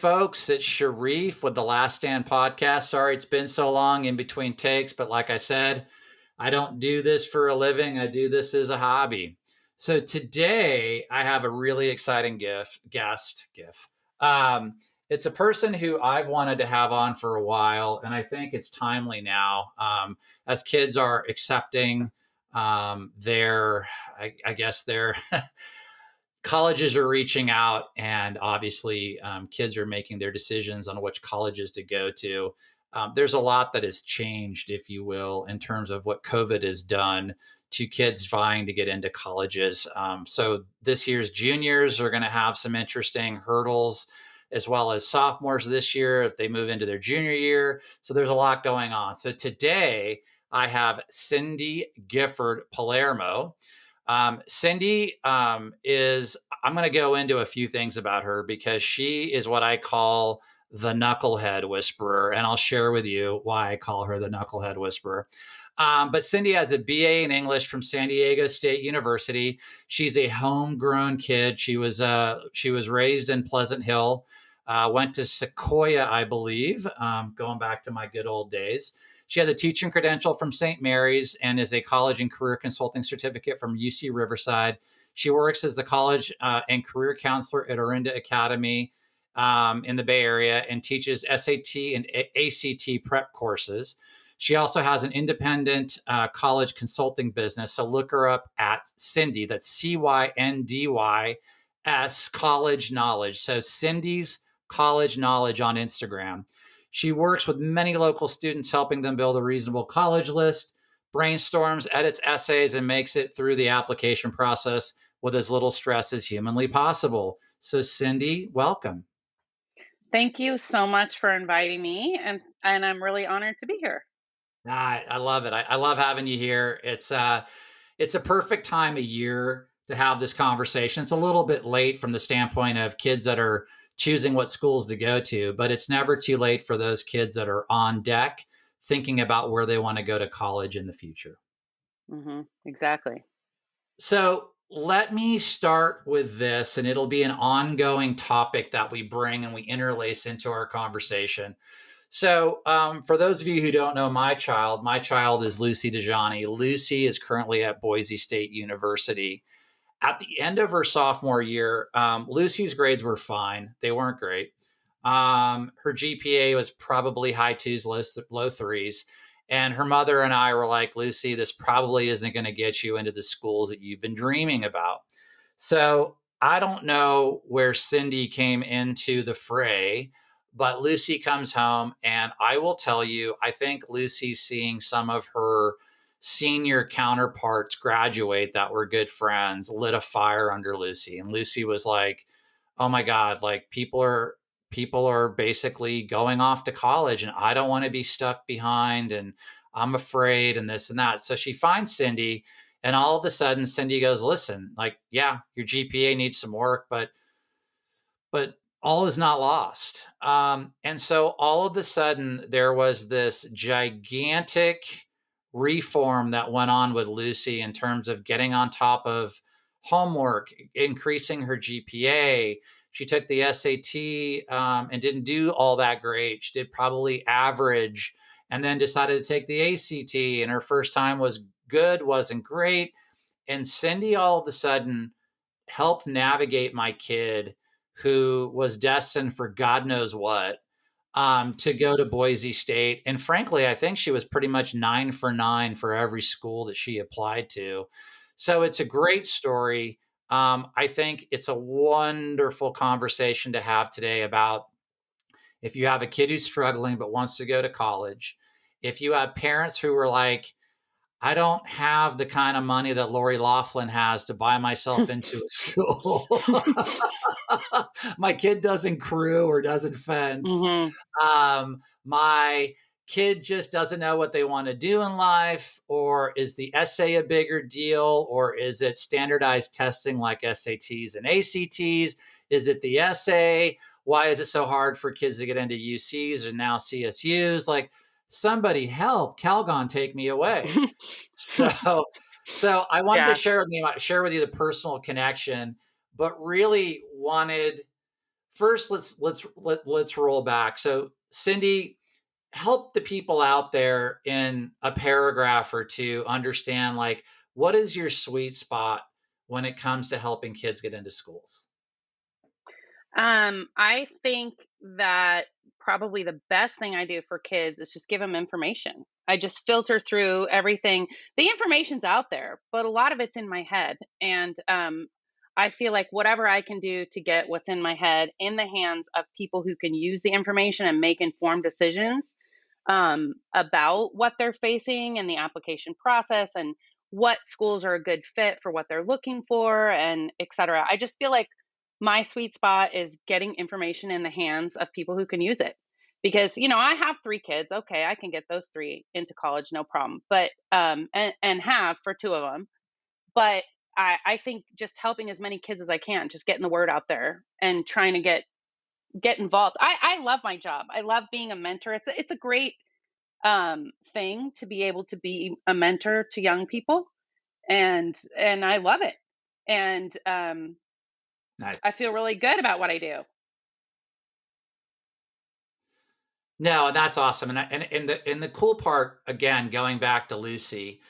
folks. It's Sharif with the Last Stand podcast. Sorry it's been so long in between takes, but like I said, I don't do this for a living. I do this as a hobby. So today I have a really exciting guest. It's a person who I've wanted to have on for a while, and I think it's timely now as kids are accepting I guess their colleges are reaching out, and obviously kids are making their decisions on which colleges to go to. There's a lot that has changed, if you will, in terms of what COVID has done to kids vying to get into colleges. So this year's juniors are going to have some interesting hurdles, as well as sophomores this year if they move into their junior year. So there's a lot going on. So today I have Cyndy Gifford Palermo. Cyndy I'm going to go into a few things about her because she is what I call the knucklehead whisperer. And I'll share with you why I call her the knucklehead whisperer. But Cyndy has a BA in English from San Diego State University. She's a homegrown kid. She was raised in Pleasant Hill, went to Sequoia, I believe, going back to my good old days. She has a teaching credential from St. Mary's and is a college and career consulting certificate from UC Riverside. She works as the college and career counselor at Orinda Academy in the Bay Area and teaches SAT and ACT prep courses. She also has an independent college consulting business. So look her up at Cyndy. That's CYNDYS College Knowledge. So Cyndy's College Knowledge on Instagram. She works with many local students, helping them build a reasonable college list, brainstorms, edits essays, and makes it through the application process with as little stress as humanly possible. So Cyndy, welcome. Thank you so much for inviting me, and I'm really honored to be here. I love it. I love having you here. It's a perfect time of year to have this conversation. It's a little bit late from the standpoint of kids that are choosing what schools to go to, but it's never too late for those kids that are on deck thinking about where they want to go to college in the future. Exactly. So let me start with this, and it'll be an ongoing topic that we bring and we interlace into our conversation. So, for those of you who don't know my child is Lucy DeJohnny. Lucy is currently at Boise State University. At the end of her sophomore year, Lucy's grades were fine. They weren't great. Her GPA was probably high twos, low threes. And her mother and I were like, Lucy, this probably isn't going to get you into the schools that you've been dreaming about. So I don't know where Cyndy came into the fray, but Lucy comes home, and I will tell you, I think Lucy's seeing some of her senior counterparts graduate that were good friends, lit a fire under Lucy. And Lucy was like, oh my God, like people are basically going off to college, and I don't want to be stuck behind, and I'm afraid, and this and that. So she finds Cyndy, and all of a sudden Cyndy goes, listen, like, yeah, your GPA needs some work, but all is not lost. And so all of a sudden there was this gigantic reform that went on with Lucy in terms of getting on top of homework, increasing her GPA. She took the SAT and didn't do all that great. She did probably average, and then decided to take the ACT. And her first time was good, wasn't great. And Cyndy all of a sudden helped navigate my kid, who was destined for God knows what, to go to Boise State. And frankly, I think she was pretty much 9 for 9 for every school that she applied to. So it's a great story. I think it's a wonderful conversation to have today about if you have a kid who's struggling but wants to go to college, if you have parents who are like, I don't have the kind of money that Lori Laughlin has to buy myself into a school. My kid doesn't crew or doesn't fence. My kid just doesn't know what they want to do in life. Or is the essay a bigger deal? Or is it standardized testing like SATs and ACTs? Is it the essay? Why is it so hard for kids to get into UCs and now CSUs? Like, somebody help, Calgon, take me away. So I wanted to share with you the personal connection, but really wanted first let's roll back. So, Cyndy, help the people out there in a paragraph or two understand, like, what is your sweet spot when it comes to helping kids get into schools? I think that probably the best thing I do for kids is just give them information. I just filter through everything. The information's out there, but a lot of it's in my head. And I feel like whatever I can do to get what's in my head in the hands of people who can use the information and make informed decisions about what they're facing and the application process and what schools are a good fit for what they're looking for and et cetera. I just feel like my sweet spot is getting information in the hands of people who can use it. Because, I have 3 kids. Okay, I can get those 3 into college, no problem. But and have for 2 of them. But I think just helping as many kids as I can, just getting the word out there and trying to get involved. I love my job. I love being a mentor. It's a great thing to be able to be a mentor to young people, and I love it. And Nice. I feel really good about what I do. No, that's awesome. And the cool part, again, going back to Lucy,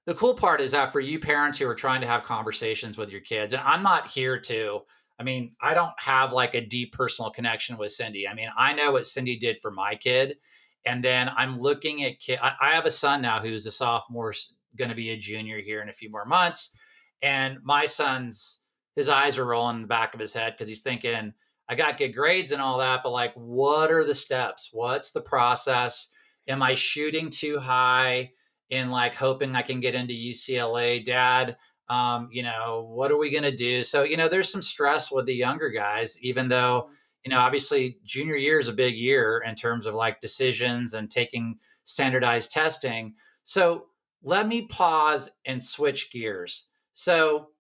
the cool part is that for you parents who are trying to have conversations with your kids, and I'm not here to, I mean, I don't have like a deep personal connection with Cyndy. I mean, I know what Cyndy did for my kid. And then I'm looking at kid. I have a son now who's a sophomore, going to be a junior here in a few more months. And my son's, his eyes are rolling in the back of his head because he's thinking, I got good grades and all that, but like, what are the steps? What's the process? Am I shooting too high in like hoping I can get into UCLA, dad? What are we going to do? So, there's some stress with the younger guys, even though, Mhm. obviously junior year is a big year in terms of like decisions and taking standardized testing. So let me pause and switch gears. So,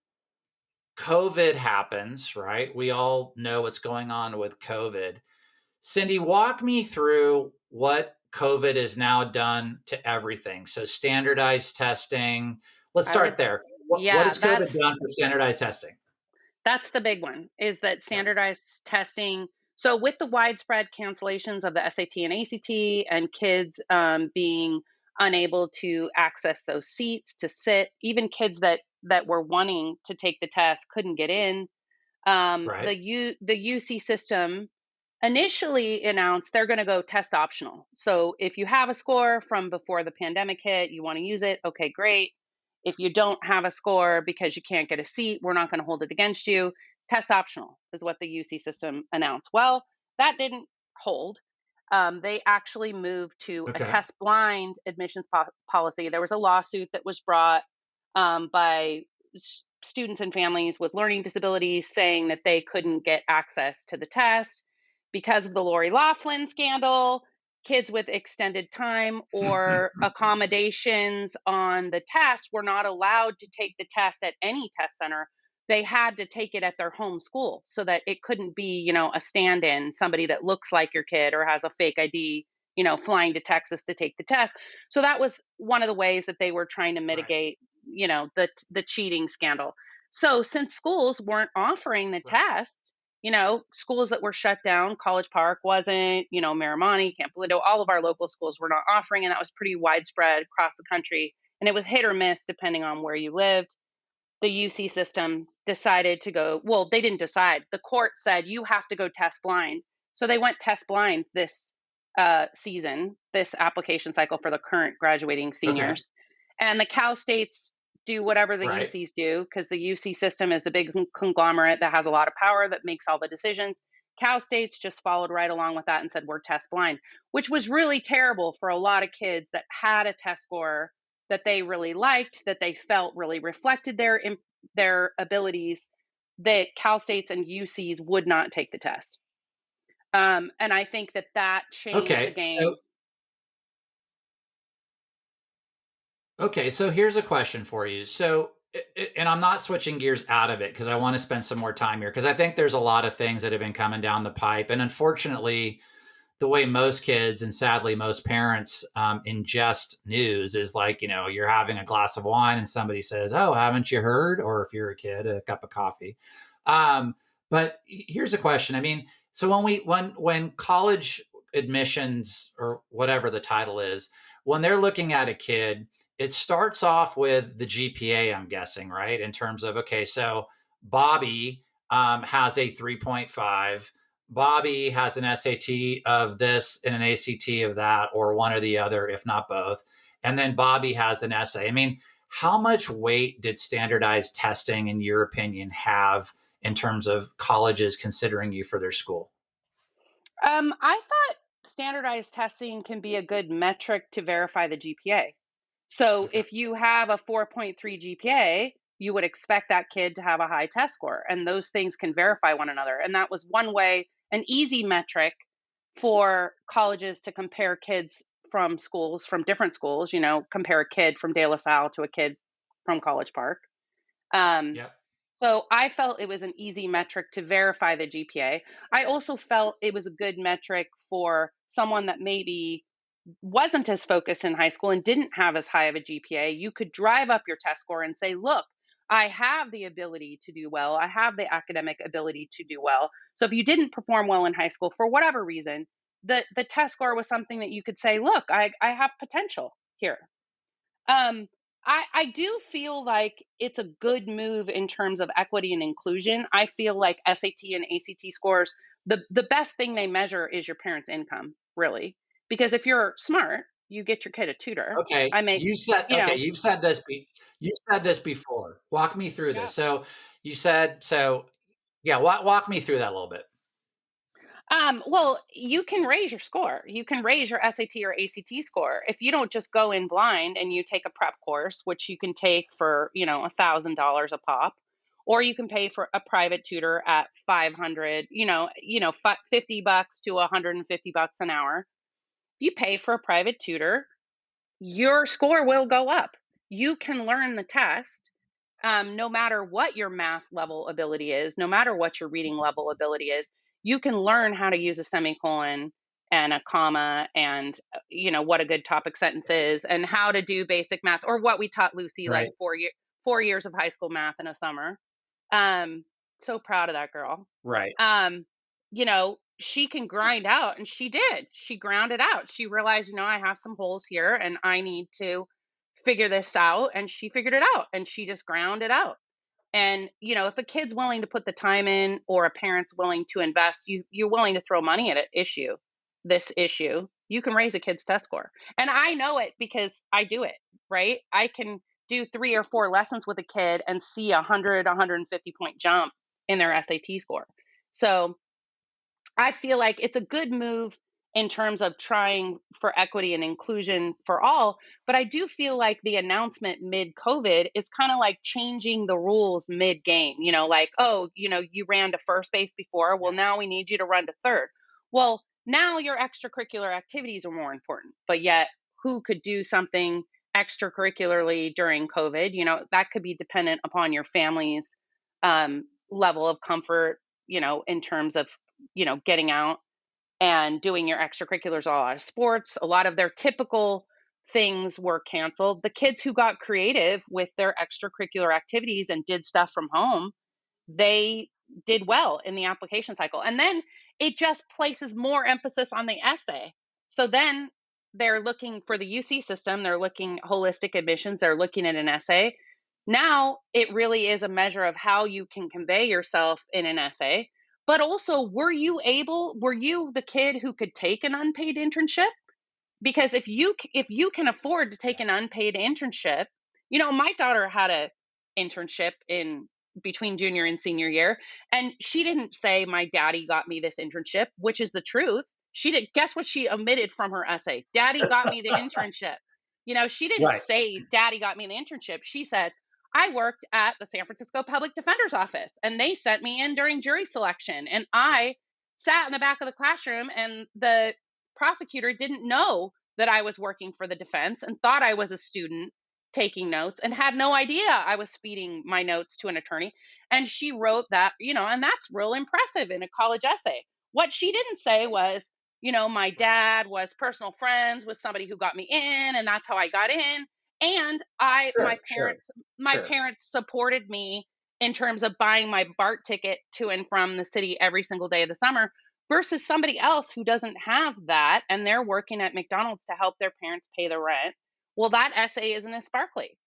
COVID happens, right? We all know what's going on with COVID. Cyndy, walk me through what COVID has now done to everything. So, standardized testing. Let's I start would there. What Yeah, has COVID done for standardized testing? that's the big one, is that Yeah. standardized testing. So with the widespread cancellations of the SAT and ACT and kids being unable to access those seats to sit, even kids that were wanting to take the test couldn't get in. Right. The UC system initially announced they're going to go test optional. So if you have a score from before the pandemic hit, you want to use it, okay, great. If you don't have a score because you can't get a seat, we're not going to hold it against you. Test optional is what the UC system announced. Well, that didn't hold. They actually moved to a Okay. test blind admissions policy. There was a lawsuit that was brought by students and families with learning disabilities saying that they couldn't get access to the test because of the Lori Laughlin scandal. Kids with extended time or accommodations on the test were not allowed to take the test at any test center. They had to take it at their home school so that it couldn't be, a stand in, somebody that looks like your kid or has a fake ID, flying to Texas to take the test. So that was one of the ways that they were trying to Right. mitigate, the cheating scandal. So since schools weren't offering the Right. test, schools that were shut down, College Park wasn't, Miramani, Camp Lindo, all of our local schools were not offering, and that was pretty widespread across the country. And it was hit or miss depending on where you lived. The UC system decided to go, well, they didn't decide. The court said you have to go test blind. So they went test blind this season, this application cycle for the current graduating Okay. seniors. And the Cal States do whatever the Right. UCs do because the UC system is the big conglomerate that has a lot of power that makes all the decisions. Cal States just followed right along with that and said, we're test blind, which was really terrible for a lot of kids that had a test score that they really liked, that they felt really reflected their abilities, that Cal States and UCs would not take the test. And I think that changed the Okay. game. So here's a question for you. So, and I'm not switching gears out of it because I want to spend some more time here because I think there's a lot of things that have been coming down the pipe, and unfortunately, the way most kids and sadly most parents ingest news is like, you're having a glass of wine and somebody says, "Oh, haven't you heard?" Or if you're a kid, a cup of coffee. But here's a question. I mean, So when college admissions or whatever the title is, when they're looking at a kid, it starts off with the GPA, I'm guessing, right? In terms of, okay, so Bobby has a 3.5. Bobby has an SAT of this and an ACT of that, or one or the other, if not both. And then Bobby has an essay. I mean, how much weight did standardized testing, in your opinion, have in terms of colleges considering you for their school? I thought standardized testing can be a good metric to verify the GPA. So Okay. if you have a 4.3 GPA, you would expect that kid to have a high test score, and those things can verify one another. And that was one way, an easy metric for colleges to compare kids from schools, from different schools, compare a kid from De La Salle to a kid from College Park. Um, Yep. so I felt it was an easy metric to verify the GPA. I also felt it was a good metric for someone that maybe wasn't as focused in high school and didn't have as high of a GPA. You could drive up your test score and say, look, I have the ability to do well. I have the academic ability to do well. So if you didn't perform well in high school for whatever reason, the test score was something that you could say, look, I have potential here. Um, I do feel like it's a good move in terms of equity and inclusion. I feel like SAT and ACT scores, the best thing they measure is your parents' income, really. Because if you're smart, you get your kid a tutor. Okay. I make, You said you okay, know, you said this before. Walk me through yeah. this. So you said so yeah, walk me through that a little bit. Well, you can raise your score. You can raise your SAT or ACT score if you don't just go in blind and you take a prep course, which you can take for $1,000 a pop, or you can pay for a private tutor at 500, 50 bucks to $150 an hour. You pay for a private tutor, your score will go up. You can learn the test no matter what your math level ability is, no matter what your reading level ability is. You can learn how to use a semicolon and a comma and what a good topic sentence is and how to do basic math or what we taught Lucy like Right. 4 years of high school math in a summer. Um, so proud of that girl. Right. um, she can grind out, and she did. She ground it out. She realized, I have some holes here and I need to figure this out. And she figured it out and she just ground it out. And, if a kid's willing to put the time in or a parent's willing to invest, you're willing to throw money at this issue, you can raise a kid's test score. And I know it because I do it, right? I can do 3 or 4 lessons with a kid and see 150 point jump in their SAT score. So I feel like it's a good move in terms of trying for equity and inclusion for all. But I do feel like the announcement mid COVID is kind of like changing the rules mid game, like, oh, you ran to first base before. Well, Yeah. now we need you to run to third. Well, now your extracurricular activities are more important. But yet, who could do something extracurricularly during COVID? That could be dependent upon your family's level of comfort, in terms of getting out and doing your extracurriculars, all out of sports. A lot of their typical things were canceled. The kids who got creative with their extracurricular activities and did stuff from home, they did well in the application cycle. And then it just places more emphasis on the essay. So then they're looking for the UC system, they're looking holistic admissions, they're looking at an essay. Now it really is a measure of how you can convey yourself in an essay. But also, were you the kid who could take an unpaid internship? Because if you can afford to take Yeah. an unpaid internship, my daughter had a internship in between junior and senior year, and she didn't say my daddy got me this internship, which is the truth. She did. Guess what she omitted from her essay? Daddy got me the internship. She didn't Right. say daddy got me the internship. She said I worked at the San Francisco Public Defender's Office and they sent me in during jury selection, and I sat in the back of the classroom, and the prosecutor didn't know that I was working for the defense and thought I was a student taking notes and had no idea I was feeding my notes to an attorney. And she wrote that, and that's real impressive in a college essay. What she didn't say was, my Right. dad was personal friends with somebody who got me in, and that's how I got in. And I, Sure. Sure. my Sure. parents supported me in terms of buying my BART ticket to and from the city every single day of the summer. versus somebody else who doesn't have that and they're working at McDonald's to help their parents pay the rent. Well, that essay isn't as sparkly,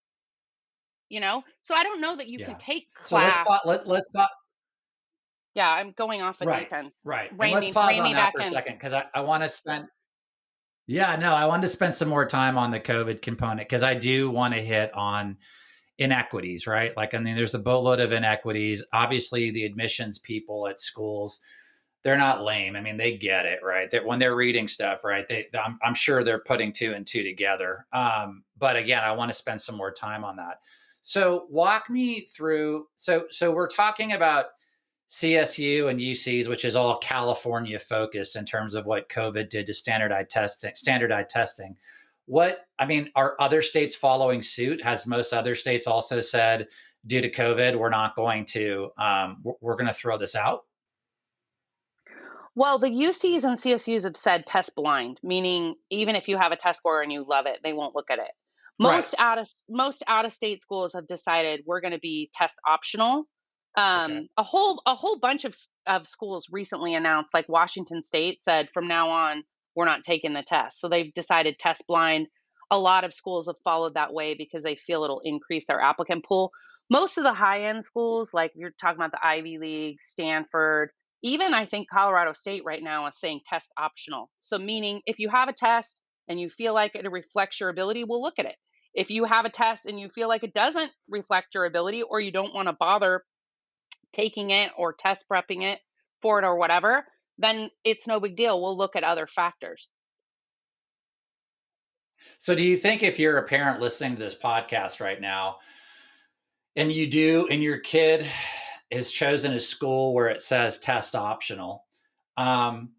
you know? So I don't know that you can Yeah. take So let's class. let's pause. Yeah, I'm going off a Right, deep end. right. And let's pause Rein on me that back for a in. second because I want to spend. Yeah, no, I wanted to spend some more time on the COVID component because I do want to hit on inequities, right? Like, I mean, there's a boatload of inequities. Obviously, the admissions people at schools, they're not lame. I mean, they get it, right? That when they're reading stuff, right? I'm sure they're putting two and two together. But again, I want to spend some more time on that. So, walk me through. So we're talking about CSU and UCs, which is all California focused in terms of what COVID did to standardized testing. Standardized testing. What I mean, are other states following suit? Has most other states also said, due to COVID, we're not going to we're going to throw this out? Well, the UCs and CSUs have said test blind, meaning even if you have a test score and you love it, they won't look at it. Right. Most out of state schools have decided we're going to be test optional. Okay. A whole bunch of schools recently announced, like Washington State said, from now on we're not taking the test. So they've decided test blind. A lot of schools have followed that way because they feel it'll increase their applicant pool. Most of the high end schools, like you're talking about the Ivy League, Stanford, even I think Colorado State right now is saying test optional. So, meaning if you have a test and you feel like it reflects your ability, we'll look at it. If you have a test and you feel like it doesn't reflect your ability or you don't want to bother taking it or test prepping it for it or whatever, then it's no big deal. We'll look at other factors. So, do you think if you're a parent listening to this podcast right now, and you do, and your kid has chosen a school where it says test optional, um,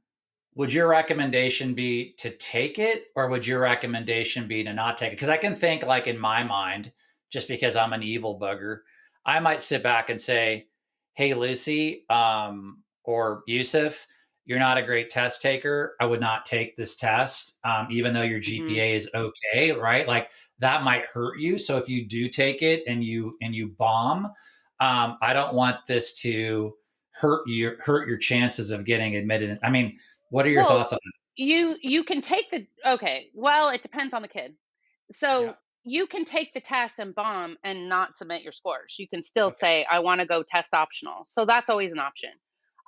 would your recommendation be to take it or would your recommendation be to not take it? Because I can think, like, in my mind, just because I'm an evil bugger, I might sit back and say, hey, Lucy, or Yusuf, you're not a great test taker. I would not take this test, even though your Hmm. GPA is okay, right? Like, that might hurt you. So if you do take it and you bomb, I don't want this to hurt your chances of getting admitted. I mean, what are your Well, thoughts on that? you can take the okay. Well, it depends on the kid. Yeah. So you can take the test and bomb and not submit your scores. You can still Okay. say, I want to go test optional. So that's always an option.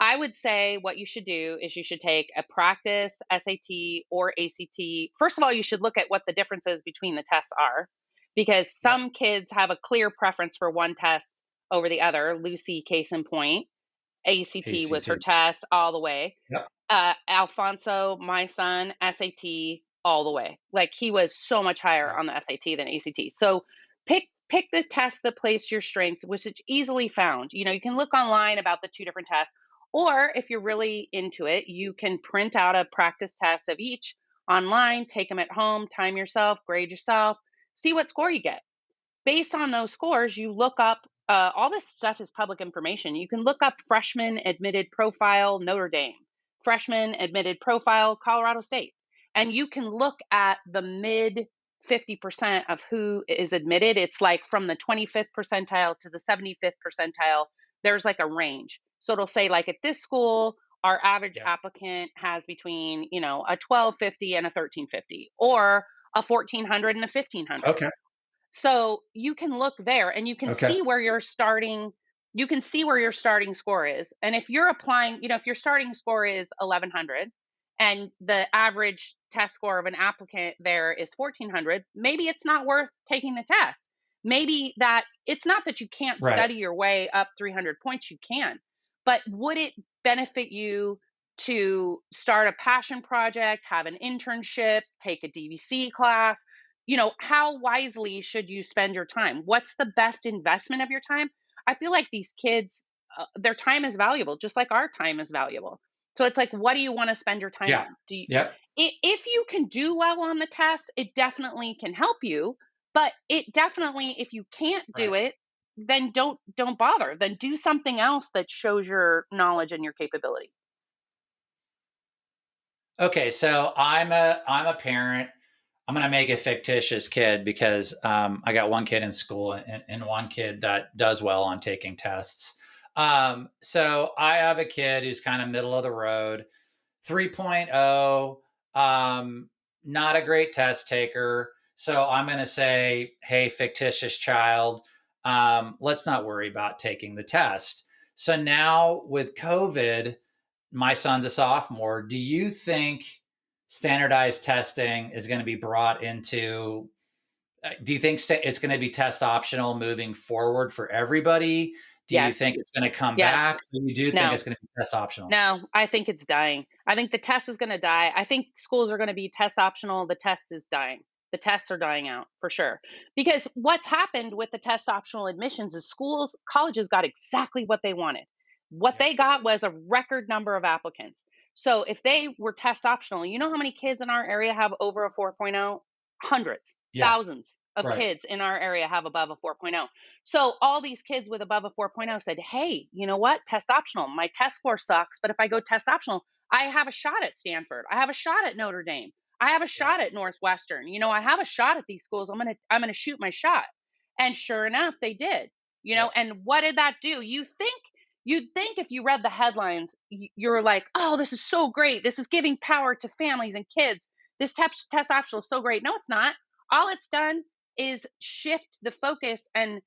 I would say what you should do is you should take a practice SAT or ACT. First of all, you should look at what the differences between the tests are because Yep. some kids have a clear preference for one test over the other. Lucy, case in point, ACT was her ACT. test all the way. Yep. Alfonso, my son, SAT all the way. Like he was so much higher Yep. on the SAT than ACT. So pick the test that plays to your strengths, which is easily found. You know, you can look online about the two different tests, or if you're really into it, you can print out a practice test of each online, take them at home, time yourself, grade yourself, see what score you get. Based on those scores, you look up all this stuff is public information. You can look up freshman admitted profile Notre Dame, freshman admitted profile Colorado State, and you can look at the mid 50% of who is admitted. It's like from the 25th percentile to the 75th percentile, there's like a range. So it'll say, like, at this school, our average Yep. applicant has between, a 1250 and a 1350, or a 1400 and a 1500. Okay. So you can look there and Okay. you can see where your starting score is. And if you're applying, if your starting score is 1100 and the average test score of an applicant there is 1400, maybe it's not worth taking the test. Maybe that it's not that you can't Right. study your way up 300 points, you can. But would it benefit you to start a passion project, have an internship, take a DVC class? How wisely should you spend your time? What's the best investment of your time? I feel like these kids, their time is valuable, just like our time is valuable. So it's like, what do you want to spend your time Yeah. on? Yep. If you can do well on the test, it definitely can help you. But it definitely, if you can't do Right. it, then don't bother. Then do something else that shows your knowledge and your capability. Okay. So I'm a parent. I'm going to make a fictitious kid because I got one kid in school and one kid that does well on taking tests. So I have a kid who's kind of middle of the road. 3.0, not a great test taker. So I'm going to say, hey, fictitious child, let's not worry about taking the test. So now with COVID, my son's a sophomore. Do you think standardized testing is going to be brought into? Do you think it's going to be test optional moving forward for everybody? Do you think Yes. it's going to come Yes. back? So you do think No. it's going to be test optional? No, I think it's dying. I think the test is gonna die. I think schools are gonna be test optional. The test is dying. The tests are dying out for sure. Because what's happened with the test optional admissions is schools, colleges got exactly what they wanted. What Yep. they got was a record number of applicants. So if they were test optional, you know how many kids in our area have over a 4.0? Hundreds, Yeah. thousands of Right. kids in our area have above a 4.0. So all these kids with above a 4.0 said, "Hey, you know what? Test optional. My test score sucks, but if I go test optional, I have a shot at Stanford. I have a shot at Notre Dame. I have a Right. shot at Northwestern. You know, I have a shot at these schools. I'm going to shoot my shot." And sure enough, they did. You know, Yep. and what did that do? You'd think if you read the headlines, you're like, "Oh, this is so great. This is giving power to families and kids. This test optional is so great." No, it's not. All it's done is shift the focus and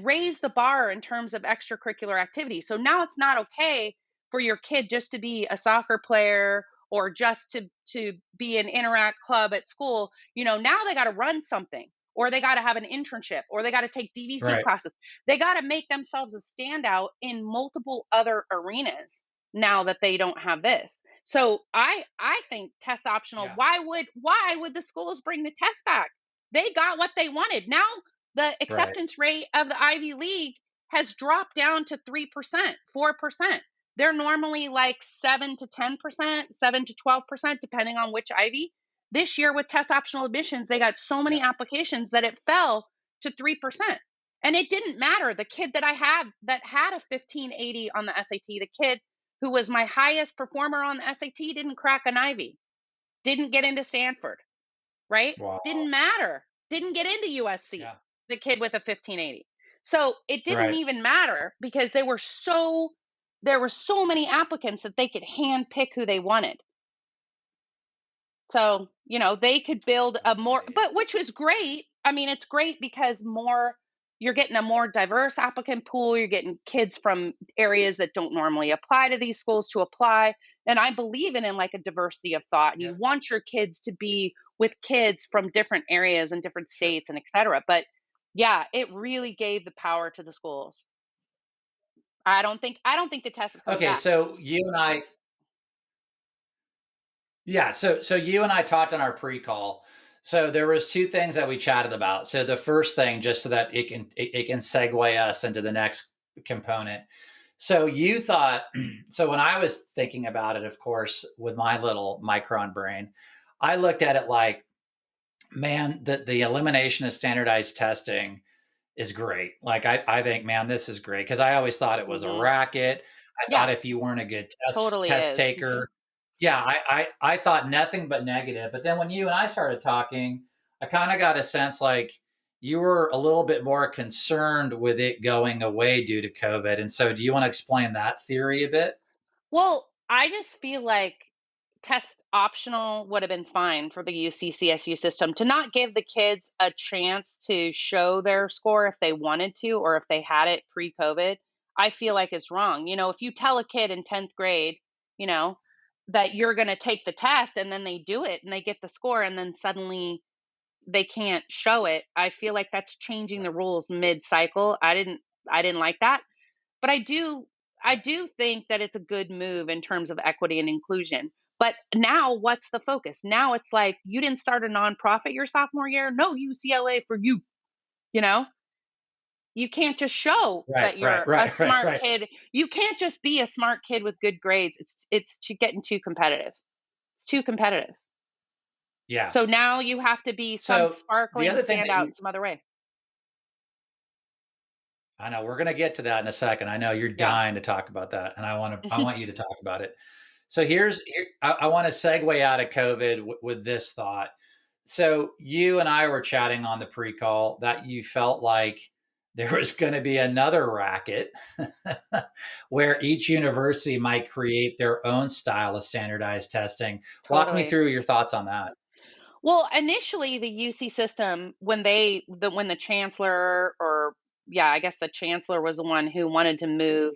raise the bar in terms of extracurricular activity. So now it's not okay for your kid just to be a soccer player or just to be an interact club at school. You know, now they got to run something or they got to have an internship or they got to take DVC Right. classes. They got to make themselves a standout in multiple other arenas now that they don't have this. So I think test optional. Yeah. Why would the schools bring the test back? They got what they wanted. Now the Right. acceptance rate of the Ivy League has dropped down to 3%, 4%. They're normally like 7 to 10%, 7 to 12%, depending on which Ivy. This year, with test optional admissions, they got so many Yep. applications that it fell to 3%. And it didn't matter. The kid that I had that had a 1580 on the SAT, the kid who was my highest performer on the SAT, didn't crack an Ivy, didn't get into Stanford, right? Wow. Didn't matter. Didn't get into USC, Yeah. the kid with a 1580. So it didn't Right. even matter because there were so many applicants that they could hand pick who they wanted. So, you know, they could build a That's more, amazing. but which was great. I mean, it's great because you're getting a more diverse applicant pool. You're getting kids from areas that don't normally apply to these schools to apply. And I believe in like a diversity of thought. And you Yep. want your kids to be with kids from different areas and different Sure. states and et cetera. But yeah, it really gave the power to the schools. I don't think the test is coming Okay. back. So you and I, yeah. So you and I talked on our pre-call. So there was two things that we chatted about. So the first thing, just so that it can segue us into the next component. So you thought, so when I was thinking about it, of course, with my little micron brain, I looked at it like, man, the elimination of standardized testing is great. Like I think, man, this is great because I always thought it was a Hmm. racket. I Yeah, thought if you weren't a good totally test is. taker, yeah, I thought nothing but negative. But then when you and I started talking, I kind of got a sense like you were a little bit more concerned with it going away due to COVID. And so, do you want to explain that theory a bit? Well, I just feel like test optional would have been fine for the UCCSU system to not give the kids a chance to show their score if they wanted to or if they had it pre COVID. I feel like it's wrong. You know, if you tell a kid in 10th grade, you know, that you're going to take the test and then they do it and they get the score and then suddenly they can't show it, I feel like that's changing the Right. rules mid cycle. I didn't like that. But I Right. do think that it's a good move in terms of equity and inclusion. But now what's the focus? Now it's like you didn't start a nonprofit your sophomore year. No UCLA for you, you know? You can't just show Right. that Right. you're a Right. Right. smart Right. kid. You can't just be a smart kid with good grades. Getting too competitive. It's too competitive. Yeah. So now you have to be some So the sparkling other thing that standout you, in some other way. I know we're going to get to that in a second. I know you're Yeah. dying to talk about that, and I want you to talk about it. So I want to segue out of COVID with this thought. So you and I were chatting on the pre-call that you felt like there was going to be another racket where each university might create their own style of standardized testing. Walk me Totally. through your thoughts on that. Well, initially the UC system, when when the chancellor, or yeah, I guess the chancellor was the one who wanted to move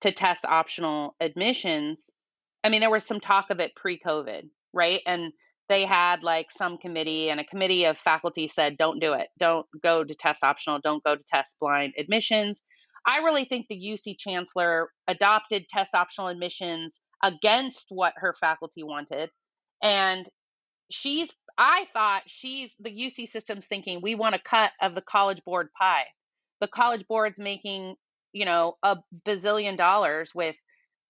to test optional admissions. I mean, there was some talk of it pre-COVID, right? And they had like some committee, and a committee of faculty said, "Don't do it. Don't go to test optional. Don't go to test blind admissions." I really think the UC chancellor adopted test optional admissions against what her faculty wanted, and she's I thought she's the UC system's thinking we want a cut of the college board pie. The college board's making, a bazillion dollars with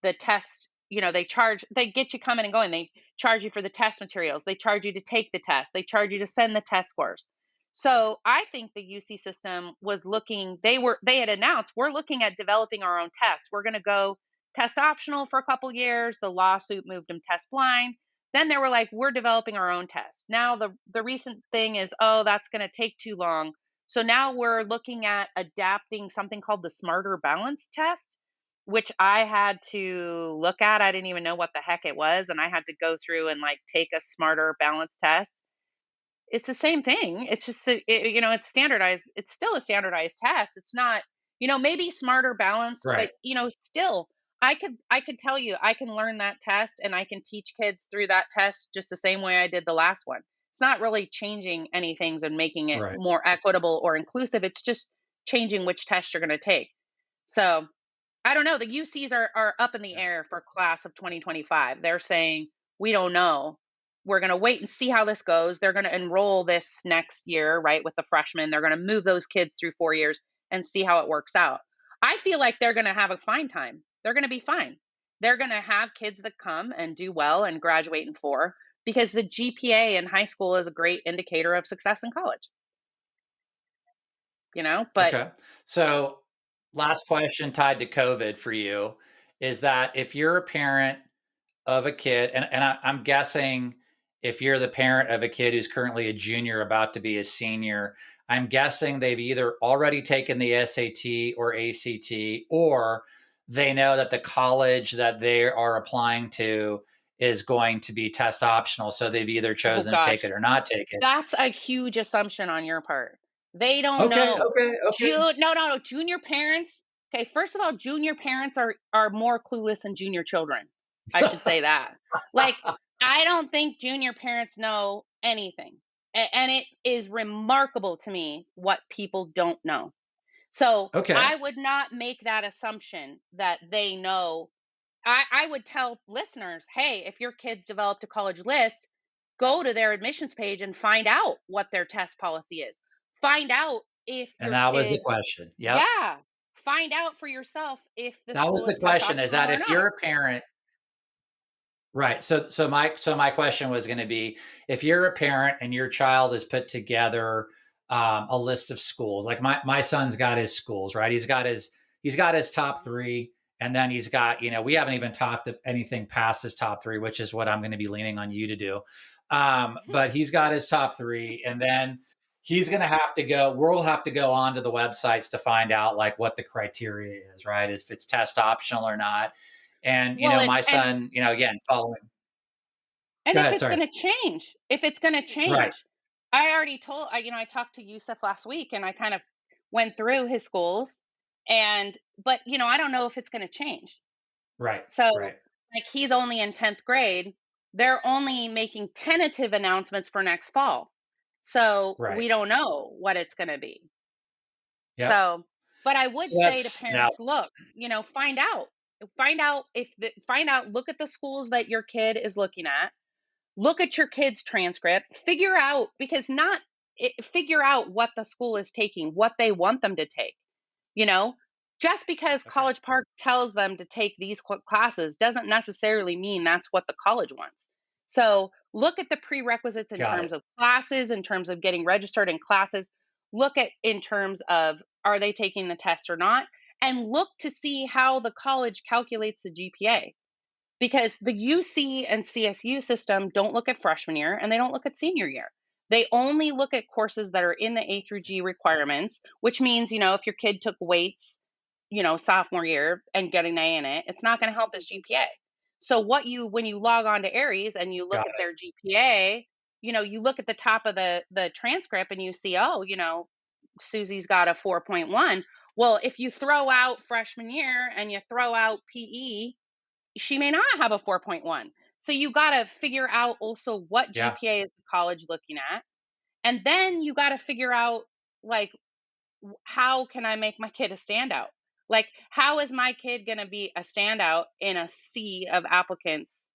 the test. They get you coming and going. They charge you for the test materials. They charge you to take the test. They charge you to send the test scores. So I think the UC system was looking, they had announced, we're looking at developing our own tests. We're going to go test optional for a couple years. The lawsuit moved them test blind. Then they were like, we're developing our own test. Now the recent thing is, oh, that's going to take too long. So now we're looking at adapting something called the Smarter Balance test, which I had to look at. I didn't even know what the heck it was, and I had to go through and like take a Smarter Balance test. It's the same thing. It's just it's standardized. It's still a standardized test. It's not, maybe smarter balance, but Right. still I could tell you I can learn that test and I can teach kids through that test just the same way I did the last one. It's not really changing any things and making it Right. more equitable or inclusive. It's just changing which test you're going to take. So I don't know. The UCs are up in the air for class of 2025. They're saying, "We don't know. We're going to wait and see how this goes." They're going to enroll this next year, right, with the freshmen. They're going to move those kids through 4 years and see how it works out. I feel like they're going to have a fine time. They're going to be fine. They're going to have kids that come and do well and graduate in 4, because the GPA in high school is a great indicator of success in college, but Okay. So, last question tied to COVID for you is that if you're a parent of a kid, I'm guessing if you're the parent of a kid who's currently a junior about to be a senior, I'm guessing they've either already taken the SAT or ACT, or they know that the college that they are applying to is going to be test optional. So they've either oh chosen to take it gosh. or not take it. That's a huge assumption on your part. They don't Okay. know. Okay. Okay. No, no, no. Junior parents. Okay, first of all, junior parents are more clueless than junior children. I should say that. Like, I don't think junior parents know anything, and it is remarkable to me what people don't know. So Okay. I would not make that assumption that they know. I would tell listeners, hey, if your kids developed a college list, go to their admissions page and find out what their test policy is. Find out if And your that was the kid, question. Yep. yeah, find out for yourself if the That was school the is test question, is optional that or if not. you're a parent. Right. So my question was going to be, if you're a parent and your child has put together a list of schools, like my son's got his schools, right? He's got his top three, and then he's got, we haven't even talked anything past his top three, which is what I'm going to be leaning on you to do. But he's got his top three, and then he's going to have to go. We'll have to go onto the websites to find out like what the criteria is, right? If it's test optional or not. And Well, my and son, again, following. and Go if ahead. it's Sorry. going to change, if it's going to Right. change, I already told, I talked to Yusuf last week, and I kind of went through his schools, but I don't know if it's going to change. Right. So, Right. like, he's only in 10th grade. They're only making tentative announcements for next fall. So, Right. we don't know what it's going to be. Yep. So, but I So would say to that's now. parents, look, find out. Find out, look at the schools that your kid is looking at. Look at your kid's transcript. Figure out, because not figure out what the school is taking, what they want them to take. You know, just because Okay. College Park tells them to take these classes doesn't necessarily mean that's what the college wants. So look at the prerequisites in Got terms it. of classes, in terms of getting registered in classes. Look at in terms of, are they taking the test or not? And look to see how the college calculates the GPA, because the UC and CSU system don't look at freshman year and they don't look at senior year. They only look at courses that are in the A through G requirements, which means, if your kid took weights, sophomore year and get an A in it, it's not going to help his GPA. So when you log on to Aries and you look Got at it. their GPA, you look at the top of the transcript and you see, oh, Susie's got a 4.1. Well, if you throw out freshman year and you throw out PE, she may not have a 4.1. So you got to figure out also what Yeah. GPA is the college looking at. And then you got to figure out, like, how can I make my kid a standout? Like, how is my kid going to be a standout in a sea of applicants,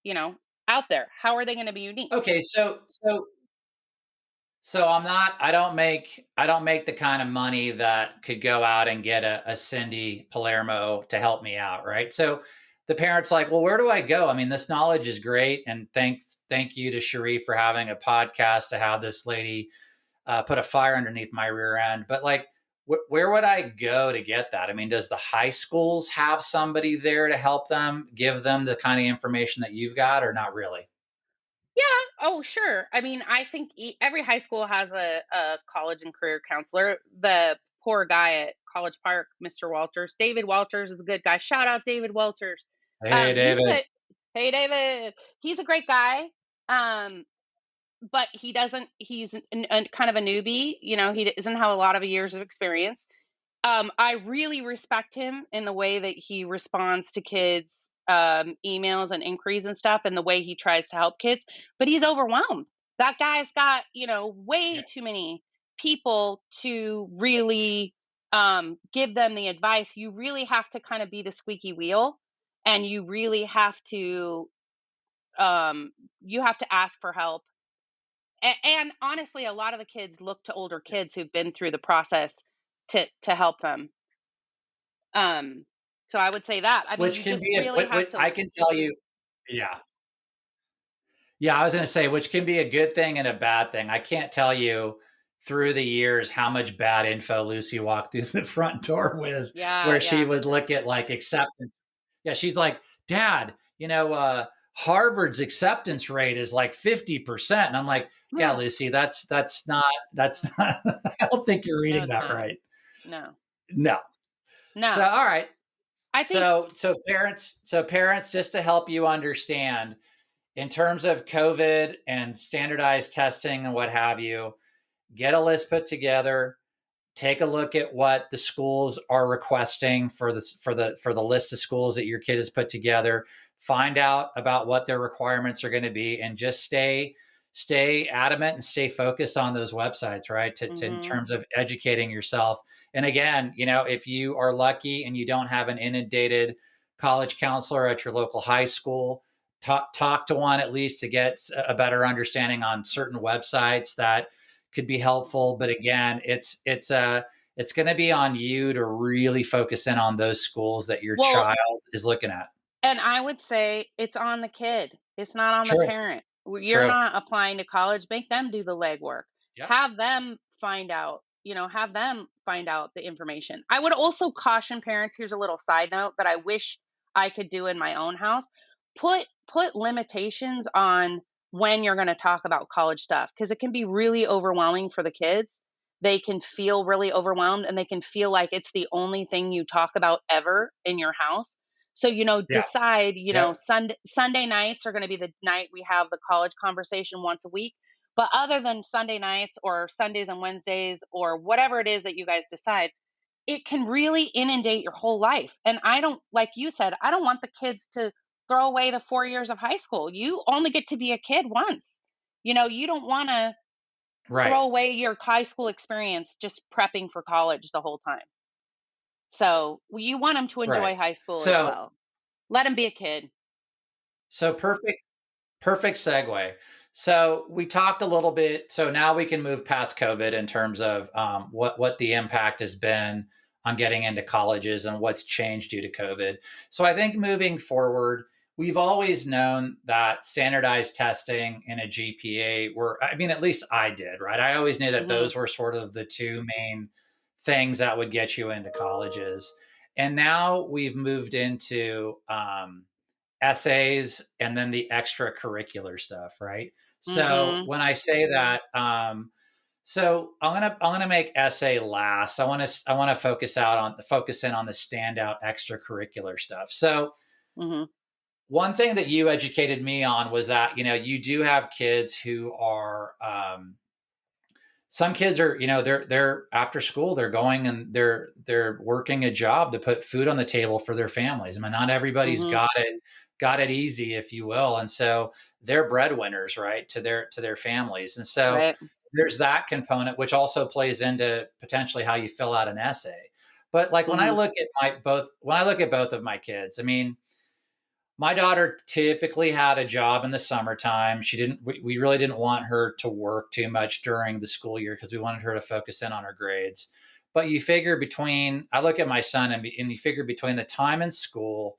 you know, out there? How are they going to be unique? Okay. So I don't make the kind of money that could go out and get a Cyndy Palermo to help me out, right? So the parents like, well, where do I go? I mean, this knowledge is great, and thank you to Cherie for having a podcast to have this lady put a fire underneath my rear end. But like, where would I go to get that? I mean, does the high schools have somebody there to help them, give them the kind of information that you've got, or not really? Yeah. Oh, sure. I mean, I think every high school has a college and career counselor. The poor guy at College Park, Mr. Walters, David Walters, is a good guy. Shout out David Walters. Hey, He's a David. good. Hey, David. He's a great guy. Um, but he doesn't. He's kind of a newbie. He doesn't have a lot of years of experience. I really respect him in the way that he responds to kids' emails and inquiries and stuff, and the way he tries to help kids. But he's overwhelmed. That guy's got way too many people to really give them the advice. You really have to kind of be the squeaky wheel, and um, you have to ask for help. And honestly, a lot of the kids look to older kids who've been through the process to help them. Um, so I would say that. I mean, Which you can just be really have I to. can tell you, yeah. Yeah, I was going to say, which can be a good thing and a bad thing. I can't tell you through the years how much bad info Lucy walked through the front door with, Yeah, where she yeah. would look at like acceptance. Yeah, she's like, Dad, Harvard's acceptance rate is like 50%. And I'm like, yeah, Huh. Lucy, that's not, I don't think you're No, reading it's that not. right. No. No. So, No. all right. I think So parents, just to help you understand, in terms of COVID and standardized testing and what have you, get a list put together, take a look at what the schools are requesting for the list of schools that your kid has put together, find out about what their requirements are going to be, and just stay adamant and stay focused on those websites, right? In mhm. terms of educating yourself. And again, if you are lucky and you don't have an inundated college counselor at your local high school, talk to one at least to get a better understanding on certain websites that could be helpful. But again, it's going to be on you to really focus in on those schools that your Well, child is looking at. and I would say it's on the kid. It's not on the True. parent. You're True. not applying to college. Make them do the legwork. Yep. Have them find out the information. I would also caution parents. Here's a little side note that I wish I could do in my own house. Put limitations on when you're going to talk about college stuff, because it can be really overwhelming for the kids. They can feel really overwhelmed and they can feel like it's the only thing you talk about ever in your house. So, Yeah. decide, Yep. Sunday nights are going to be the night we have the college conversation once a week. But other than Sunday nights or Sundays and Wednesdays or whatever it is that you guys decide, it can really inundate your whole life. And I don't, like you said, I don't want the kids to throw away the 4 years of high school. You only get to be a kid once. You don't want to Right. throw away your high school experience just prepping for college the whole time. So you want them to Right. enjoy high school as So well. Let them be a kid. so perfect segue. So we talked a little bit. So now we can move past COVID in terms of what the impact has been on getting into colleges and what's changed due to COVID. So I think moving forward, we've always known that standardized testing and a GPA were, I mean, at least I did, right? I always knew that Mhm. those were sort of the two main things that would get you into colleges. And now we've moved into essays and then the extracurricular stuff, right? So Mhm. when I say that, so I'm gonna make essay last. I want to focus in on the standout extracurricular stuff. So Mhm. one thing that you educated me on was that you do have kids who are some kids are they're after school they're going and they're working a job to put food on the table for their families. I mean, not everybody's Mhm. got it easy, if you will, and so they're breadwinners, right, to their families. And so Right. there's that component, which also plays into potentially how you fill out an essay. But like Mhm. when I look at both of my kids, I mean, my daughter typically had a job in the summertime. We really didn't want her to work too much during the school year because we wanted her to focus in on her grades. But I look at my son and you figure between the time in school,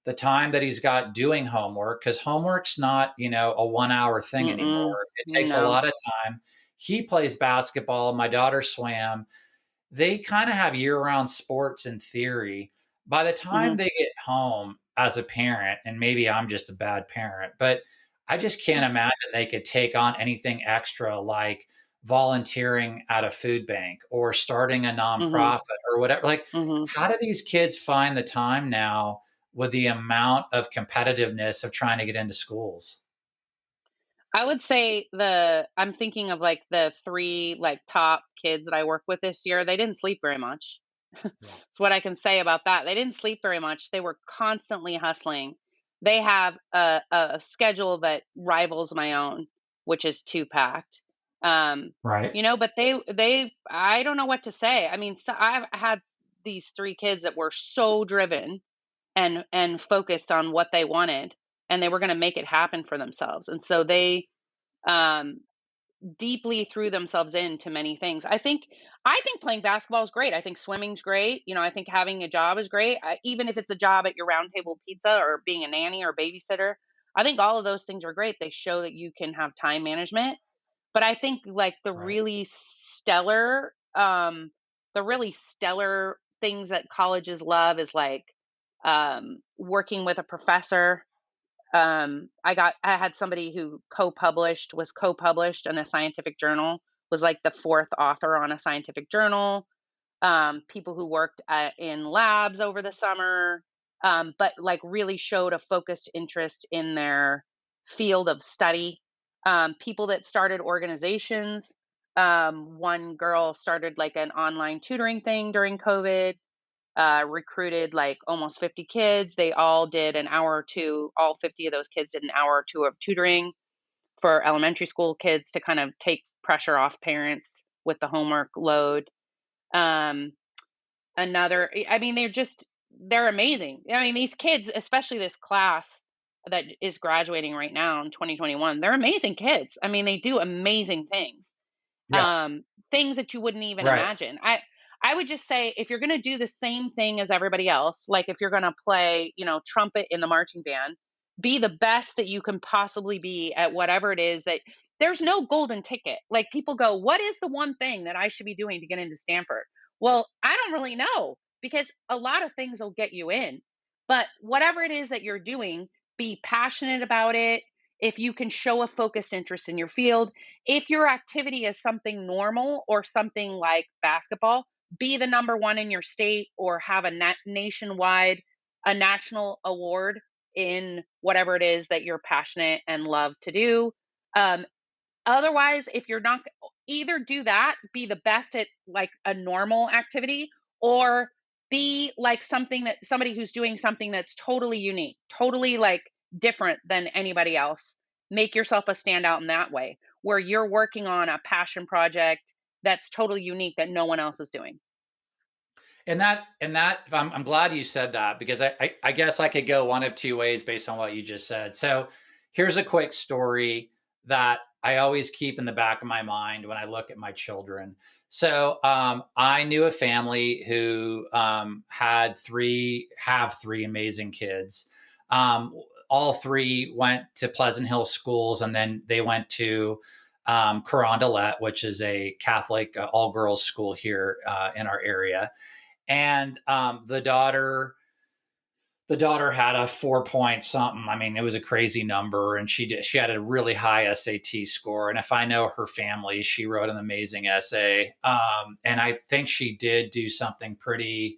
the time that he's got doing homework, because homework's not, a 1 hour thing Mm-mm. anymore. It takes a No. lot of time. He plays basketball. My daughter swam. They kind of have year-round sports in theory. By the time Mhm. they get home as a parent, and maybe I'm just a bad parent, but I just can't imagine they could take on anything extra like volunteering at a food bank or starting a Mhm. nonprofit or whatever. Like, Mhm. how do these kids find the time now with the amount of competitiveness of trying to get into schools? I would say I'm thinking of, like, the 3, like, top kids that I work with this year, they didn't sleep very much. Yeah. That's what I can say about that. They didn't sleep very much. They were constantly hustling. They have a schedule that rivals my own, which is 2 packed. Um, Right. but they I don't know what to say. I mean, so I've had these 3 kids that were so driven and focused on what they wanted, and they were gonna make it happen for themselves. And so they, um, deeply threw themselves into many things. I think playing basketball is great. I think swimming's great. I think having a job is great. Even if it's a job at your round table pizza or being a nanny or babysitter, I think all of those things are great. They show that you can have time management. But I think like Right. the really stellar things that colleges love is like working with a professor. I had somebody who was co-published in a scientific journal, was like the fourth author on a scientific journal. People who worked in labs over the summer, but like really showed a focused interest in their field of study. People that started organizations. One girl started like an online tutoring thing during COVID, recruited like almost 50 kids. They all did an hour or two, all 50 of those kids did an hour or two of tutoring for elementary school kids to kind of take pressure off parents with the homework load. Um, I mean, they're amazing. I mean, these kids, especially this class that is graduating right now in 2021, they're amazing kids. I mean, they do amazing things, Yeah. um, things that you wouldn't even Right. imagine. I would just say if you're going to do the same thing as everybody else, like if you're going to play, trumpet in the marching band, be the best that you can possibly be at whatever it is that there's no golden ticket. Like people go, "What is the one thing that I should be doing to get into Stanford?" Well, I don't really know because a lot of things will get you in. But whatever it is that you're doing, be passionate about it. If you can show a focused interest in your field, if your activity is something normal or something like basketball, be the number one in your state or have a national award in whatever it is that you're passionate and love to do. Um, Otherwise, if you're not, either do that, be the best at like a normal activity, or be like somebody who's doing something that's totally unique, totally like different than anybody else. Make yourself a standout in that way, where you're working on a passion project that's totally unique that no one else is doing. And that I'm glad you said that because I guess I could go one of two ways based on what you just said. So here's a quick story that I always keep in the back of my mind when I look at my children. So I knew a family who have three amazing kids. Um, all three went to Pleasant Hill schools, and then they went to Carondelet, which is a Catholic all girls school here in our area. And the the daughter had a 4 point something. I mean, it was a crazy number, and she had a really high SAT score. And if I know her family, she wrote an amazing essay. And I think she did do something pretty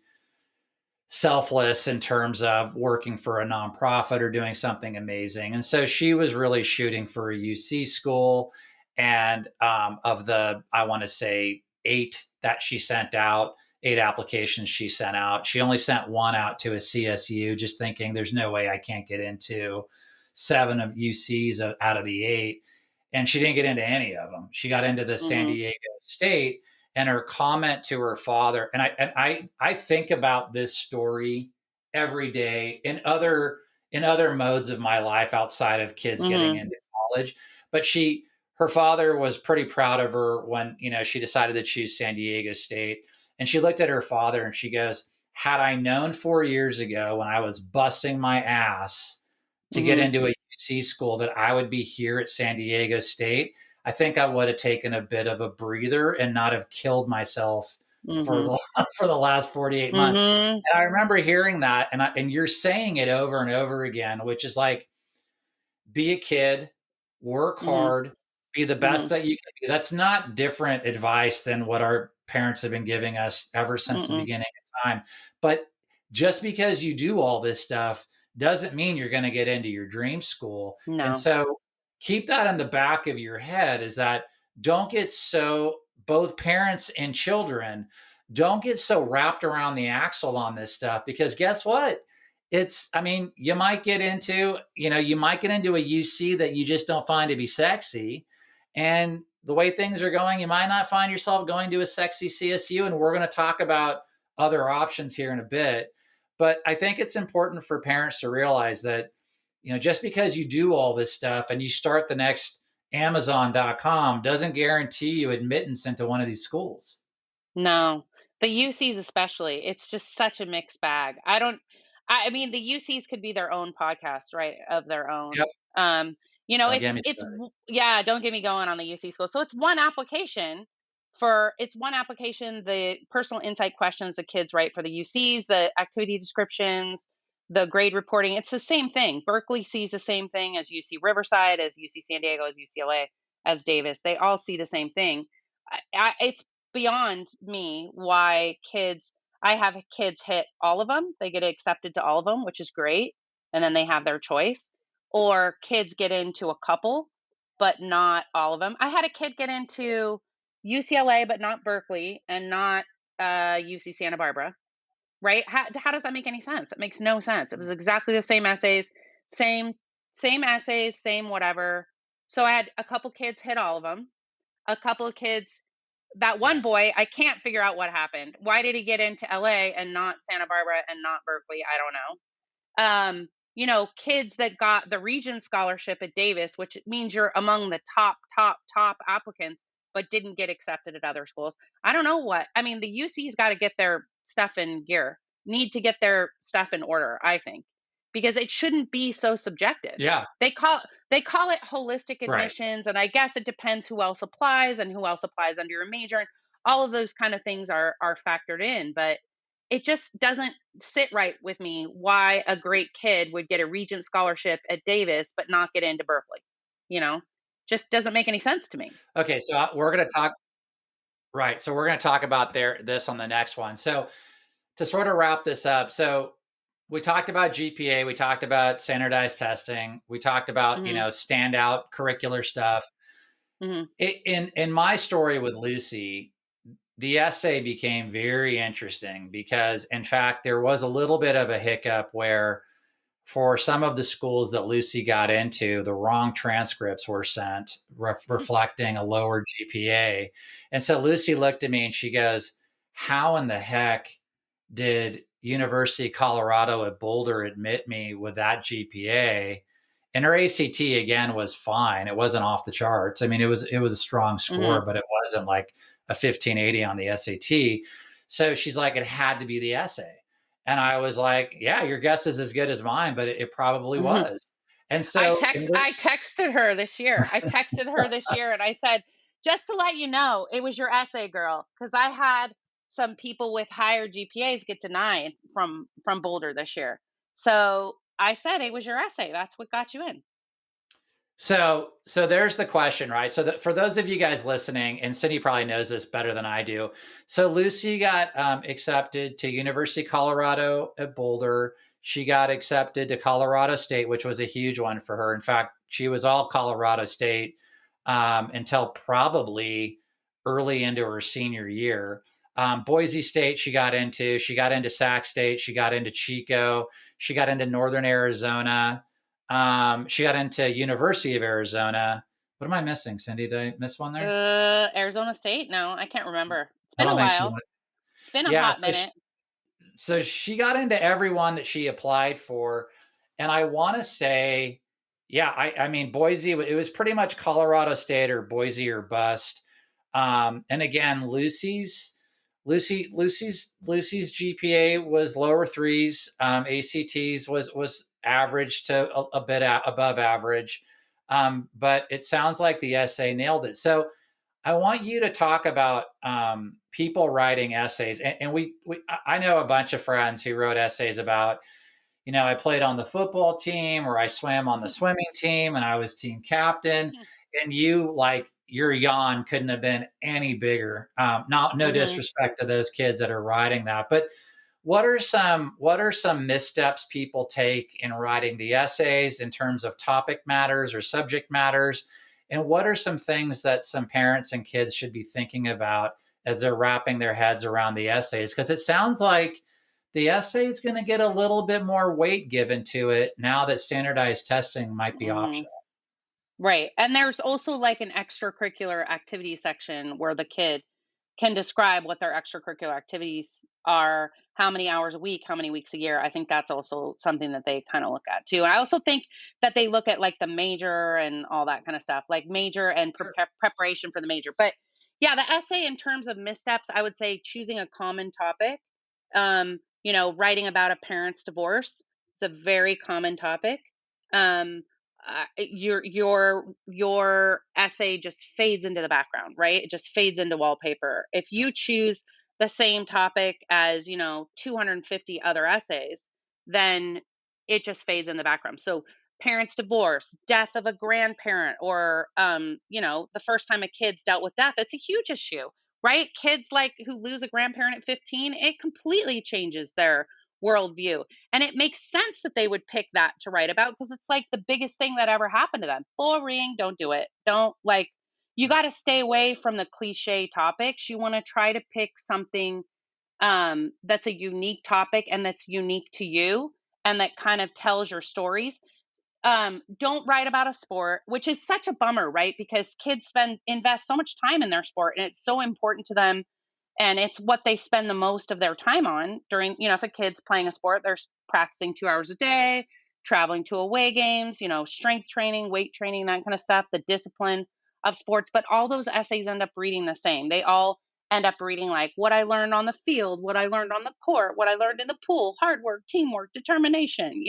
selfless in terms of working for a nonprofit or doing something amazing. And so she was really shooting for a UC school. And of the, I want to say, eight applications she sent out, she only sent one out to a CSU, just thinking there's no way I can't get into seven of UCs out of the eight. And she didn't get into any of them. She got into the San Mhm. Diego State, and her comment to her father, and I think about this story every day in other modes of my life outside of kids getting Mhm. into college. But her father was pretty proud of her when she decided to choose San Diego State. And she looked at her father and she goes, had I known 4 years ago when I was busting my ass to get Mhm. into a UC school that I would be here at San Diego State, I think I would have taken a bit of a breather and not have killed myself for Mhm. the for the last 48 months. Mhm. And I remember hearing that, and you're saying it over and over again, which is like, be a kid, work Mhm. hard, be the best Mhm. that you can be. That's not different advice than what our parents have been giving us ever since the Mm-mm. beginning of time. But just because you do all this stuff doesn't mean you're going to get into your dream school. And No. so keep that in the back of your head, is that don't get so, both parents and children, don't get so wrapped around the axle on this stuff, because guess what? I mean, you might get into a UC that you just don't find to be sexy. And the way things are going, you might not find yourself going to a sexy CSU. And we're going to talk about other options here in a bit. But I think it's important for parents to realize that, just because you do all this stuff and you start the next Amazon.com doesn't guarantee you admittance into one of these schools. No. The UCs especially, it's just such a mixed bag. I mean, the UCs could be their own podcast, right, of their own. Yep. Um, Don't get me started. yeah, don't get me going on the UC school. So it's one application, the personal insight questions the kids write for the UCs, the activity descriptions, the grade reporting, it's the same thing. Berkeley sees the same thing as UC Riverside, as UC San Diego, as UCLA, as Davis. They all see the same thing. It's beyond me why kids I have kids hit all of them. They get accepted to all of them, which is great, and then they have their choice. Or kids get into a couple, but not all of them. I had a kid get into UCLA, but not Berkeley, and not UC Santa Barbara. Right? How does that make any sense? It makes no sense. It was exactly the same essays, same same essays, same whatever. So I had a couple kids hit all of them. A couple of kids, that one Yeah. boy, I can't figure out what happened. Why did he get into LA and not Santa Barbara and not Berkeley? I don't know. Kids that got the Regent Scholarship at Davis, which means you're among the top applicants, but didn't get accepted at other schools. I don't know what. I mean, the UC's got to get their stuff in gear, need to get their stuff in order, I think, because it shouldn't be so subjective. Yeah. They call they call it holistic Right. admissions, and I guess it depends who else applies and who else applies under your major, and all of those kind of things are factored in, but it just doesn't sit right with me why a great kid would get a Regent scholarship at Davis but not get into Berkeley. You know, just doesn't make any sense to me. Okay. So we're going to talk. Right. So we're going to talk about this on the next one. So to sort of wrap this up, so we talked about GPA, we talked about standardized testing, we talked about Mhm. standout curricular stuff. Mhm. In my story with Lucy, the essay became very interesting because, in fact, there was a little bit of a hiccup where, for some of the schools that Lucy got into, the wrong transcripts were sent, reflecting a lower GPA. And so Lucy looked at me and she goes, how in the heck did University of Colorado at Boulder admit me with that GPA? And her ACT again was fine. It wasn't off the charts. I mean, it was a strong score, Mhm. but it wasn't like a 1580 on the SAT. So she's like, it had to be the essay. And I was like, yeah, your guess is as good as mine, but it probably Mhm. was. And so, I texted her this year. I texted her this year and I said, "Just to let you know, it was your essay, girl, cuz I had some people with higher GPAs get denied from Boulder this year." So I said it was your essay. That's what got you in. So there's the question, right? So that for those of you guys listening, and Cindy probably knows this better than I do. So Lucy got accepted to University of Colorado at Boulder. She got accepted to Colorado State, which was a huge one for her. In fact, she was all Colorado State until probably early into her senior year. Boise State, she got into. She got into Sac State. She got into Chico. She got into Northern Arizona. She got into University of Arizona. What am I missing, Cindy? Did I miss one there? Arizona State? No, I can't remember. It's I been don't a think she while. went. It's been a Yeah, hot so minute. she got into everyone that she applied for, and I want to say, yeah, I mean Boise. It was pretty much Colorado State or Boise or bust. And again, Lucy's GPA was lower threes. ACTs was average to a bit above average. But it sounds like the essay nailed it. So I want you to talk about people writing essays, and I know a bunch of friends who wrote essays about, I played on the football team or I swam on the swimming team and I was team captain, and your yawn couldn't have been any bigger. Not no Hmm. disrespect to those kids that are writing that, but what are some missteps people take in writing the essays in terms of topic matters or subject matters? And what are some things that some parents and kids should be thinking about as they're wrapping their heads around the essays? Because it sounds like the essay is going to get a little bit more weight given to it now that standardized testing might be Hmm. optional. Right. And there's also like an extracurricular activity section where the kid can describe what their extracurricular activities are, how many hours a week, how many weeks a year. I think that's also something that they kind of look at too. I also think that they look at like the major and all that kind of stuff, like major and Sure. preparation for the major. But yeah, the essay in terms of missteps, I would say choosing a common topic. Writing about a parent's divorce. It's a very common topic. Um, your essay just fades into the background, right? It just fades into wallpaper. If you choose the same topic as 250 other essays, then it just fades in the background. So parents divorce, death of a grandparent, or the first time a kid's dealt with death, it's a huge issue, right? Kids like who lose a grandparent at 15, it completely changes their worldview. And it makes sense that they would pick that to write about because it's like the biggest thing that ever happened to them. Boring. Don't do it. Don't like, you got to stay away from the cliche topics. You want to try to pick something that's a unique topic and that's unique to you and that kind of tells your stories. Don't write about a sport, which is such a bummer, right? Because kids invest so much time in their sport and it's so important to them and it's what they spend the most of their time on during, if a kid's playing a sport, they're practicing 2 hours a day, traveling to away games, strength training, weight training, that kind of stuff, the discipline of sports. But all those essays end up reading the same. They all end up reading like what I learned on the field, what I learned on the court, what I learned in the pool, hard work, teamwork, determination,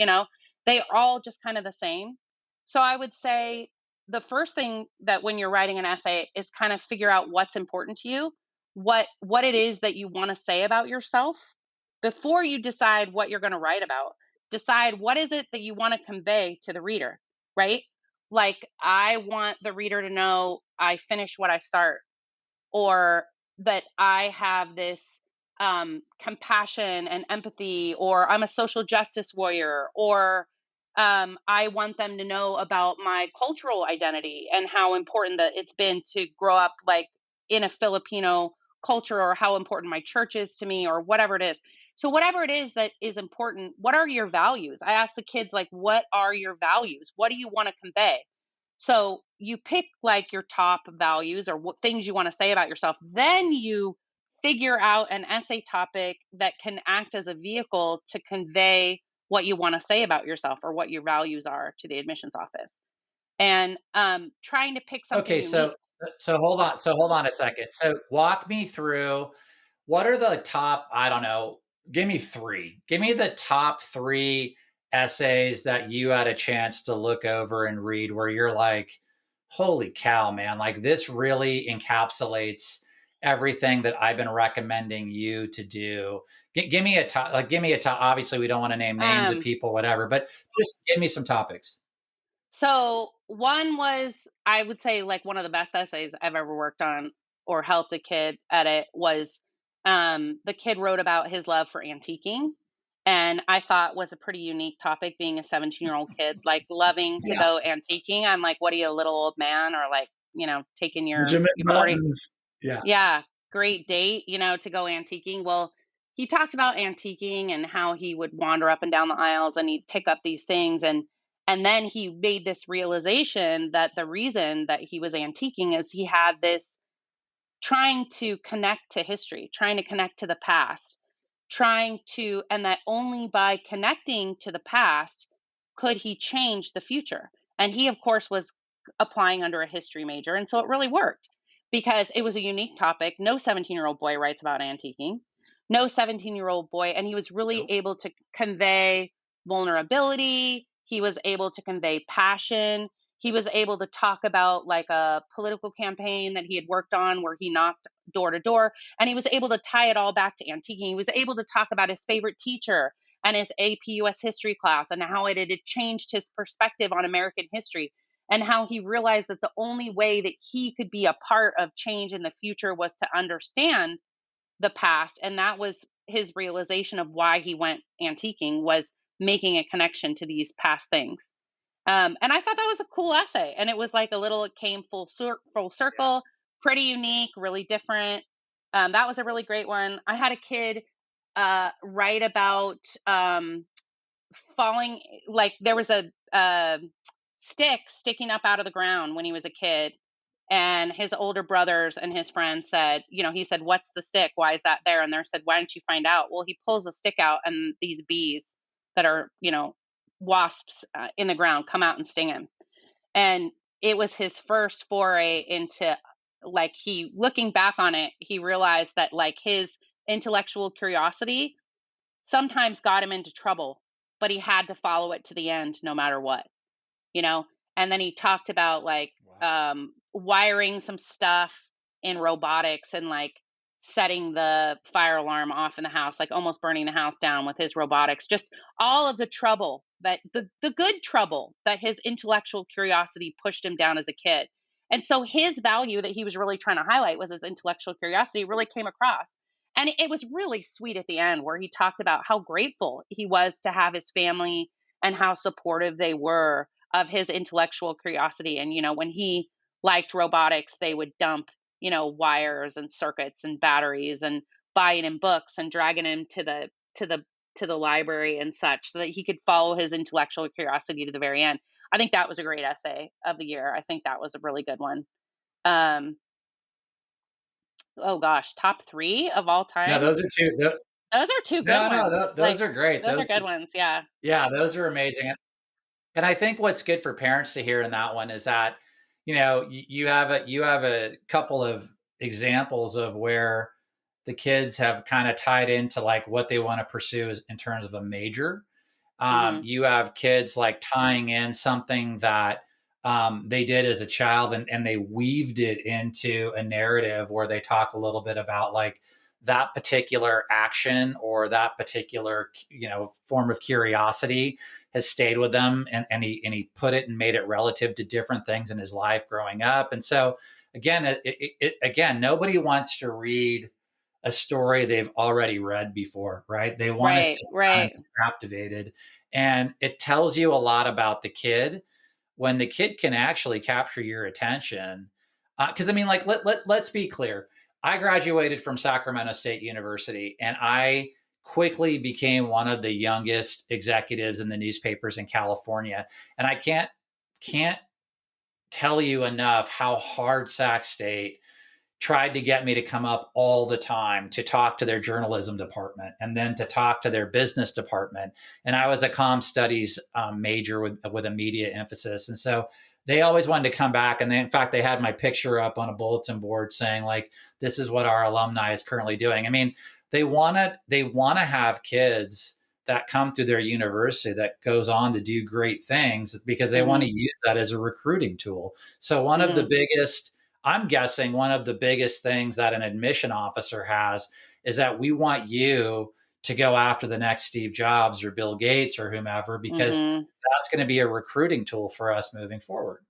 they are all just kind of the same. So I would say the first thing that when you're writing an essay is kind of figure out what's important to you, what it is that you want to say about yourself before you decide what you're going to write about. Decide what is it that you want to convey to the reader, right? Like I want the reader to know I finish what I start, or that I have this compassion and empathy, or I'm a social justice warrior, or I want them to know about my cultural identity and how important that it's been to grow up like in a Filipino culture, or how important my church is to me, or whatever it is. So whatever it is that is important, what are your values? I ask the kids like, what are your values? What do you want to convey? So you pick like your top values or what things you want to say about yourself. Then you figure out an essay topic that can act as a vehicle to convey what you want to say about yourself or what your values are to the admissions office. And trying to pick something Okay, unique. so hold on a second. So walk me through what are the top, I don't know, give me three. Give me the top three essays that you had a chance to look over and read where you're like, holy cow, man, like this really encapsulates everything that I've been recommending you to do. Give me a top, like, give me a top. Obviously, we don't want to name names of Um, people, whatever, but just give me some topics. so one was, I would say, like one of the best essays I've ever worked on or helped a kid edit was, the kid wrote about his love for antiquing, and I thought was a pretty unique topic, being a 17-year-old kid like loving to Yeah. go antiquing. I'm like, what are you, a little old man, or like, taking Benjamin your 40. Buttons. Yeah. Yeah, great date, to go antiquing. Well, he talked about antiquing and how he would wander up and down the aisles and he'd pick up these things, and then he made this realization that the reason that he was antiquing is he had this trying to connect to history, trying to connect to the past, trying to, and that only by connecting to the past could he change the future. And he, of course, was applying under a history major. And so it really worked because it was a unique topic. No 17-year-old boy writes about antiquing, no 17-year-old boy. And he was really Nope. able to convey vulnerability, he was able to convey passion, he was able to talk about like a political campaign that he had worked on where he knocked door to door, and he was able to tie it all back to antiquing. He was able to talk about his favorite teacher and his AP US history class and how it had changed his perspective on American history, and how he realized that the only way that he could be a part of change in the future was to understand the past. And that was his realization of why he went antiquing, was making a connection to these past things. And I thought that was a cool essay, and it was like a little, it came full Yeah. circle, pretty unique, really different. That was a really great one. I had a kid write about falling, like there was a stick sticking up out of the ground when he was a kid, and his older brothers and his friends said, he said, "What's the stick? Why is that there?" And they said, "Why don't you find out?" Well, he pulls a stick out, and these bees that are, wasps in the ground come out and sting him. And it was his first foray into, like, he, looking back on it, he realized that like his intellectual curiosity sometimes got him into trouble, but he had to follow it to the end no matter what, you know? And then he talked about like Wow. wiring some stuff in robotics and like setting the fire alarm off in the house, like almost burning the house down with his robotics. Just all of the trouble, that the good trouble that his intellectual curiosity pushed him down as a kid. And so his value that he was really trying to highlight was his intellectual curiosity really came across. And it was really sweet at the end where he talked about how grateful he was to have his family and how supportive they were of his intellectual curiosity. And, when he liked robotics, they would dump, wires and circuits and batteries and buying him books and dragging him to the library and such so that he could follow his intellectual curiosity to the very end. I think that was a great essay of the year. I think that was a really good one. Um, oh gosh, top 3 of all No, time? those are two. Those are 2 good No, no, ones. those Like, are great. those are Those, good ones, yeah. yeah, those are amazing. And I think what's good for parents to hear in that one is that, you have a couple of examples of where the kids have kind of tied into like what they want to pursue in terms of a major. Mhm, You have kids like tying in something that they did as a child, and they weaved it into a narrative where they talk a little bit about like that particular action or that particular form of curiosity has stayed with them, and he put it and made it relative to different things in his life growing up. And so again, again, nobody wants to read a story they've already read before, right? They want to right, sit kind right. of captivated. And it tells you a lot about the kid when the kid can actually capture your attention. Because I mean, like, let's be clear. I graduated from Sacramento State University, and I quickly became one of the youngest executives in the newspapers in California. And I can't tell you enough how hard Sac State tried to get me to come up all the time to talk to their journalism department and then to talk to their business department. And I was a comm studies major with a media emphasis. And so they always wanted to come back. And in fact, they had my picture up on a bulletin board saying like, this is what our alumni is currently doing. I mean, they want to have kids that come through their university that goes on to do great things because they want Mhm, to use that as a recruiting tool. So one of the mhm, biggest I'm guessing one of the biggest things that an admission officer has is that we want you to go after the next Steve Jobs or Bill Gates or whomever, because Mhm. that's going to be a recruiting tool for us moving forward.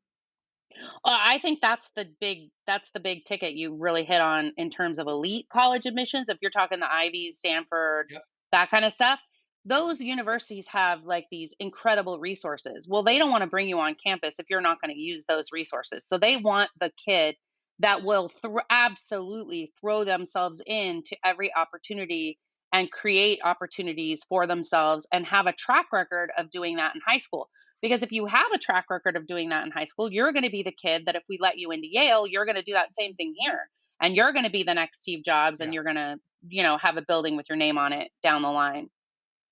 I think that's the big ticket you really hit on in terms of elite college admissions. If you're talking the Ivies, Stanford, Yep. that kind of stuff, those universities have like these incredible resources. Well, they don't want to bring you on campus if you're not going to use those resources. So they want the kid that will absolutely throw themselves into every opportunity and create opportunities for themselves and have a track record of doing that in high school. Because if you have a track record of doing that in high school, you're going to be the kid that if we let you into Yale, you're going to do that same thing here. And you're going to be the next Steve Jobs and Yeah. you're going to, have a building with your name on it down the line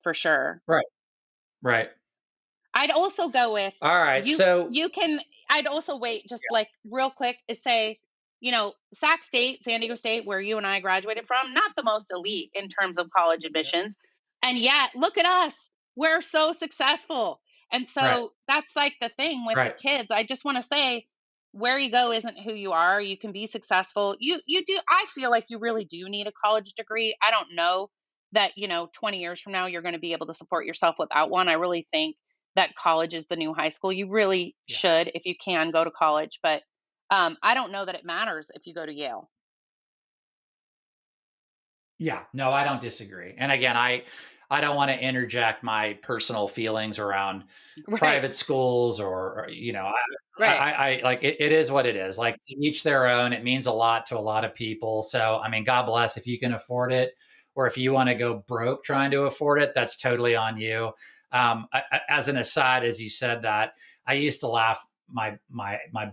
for sure. Right. Right. I'd also go with All right. you So, you can I'd also wait just yeah. like real quick is say, Sac State, San Diego State, where you and I graduated from, not the most elite in terms of college Yeah. admissions. And yet, look at us. We're so successful. And Right. so that's like the thing with the Right. kids. I just want to say where you go isn't who you are. You can be successful. You do I feel like you really do need a college degree. I don't know that, 20 years from now you're going to be able to support yourself without one. I really think that college is the new high school. You really Yeah. should, if you can, go to college, but I don't know that it matters if you go to Yale. Yeah, no, I don't disagree. And again, I don't want to interject my personal feelings around Right, private schools or right. I like it is what it is. Like to each their own. It means a lot to a lot of people. So I mean, God bless if you can afford it, or if you want to go broke trying to afford it, that's totally on you. As an aside, as you said that, I used to laugh my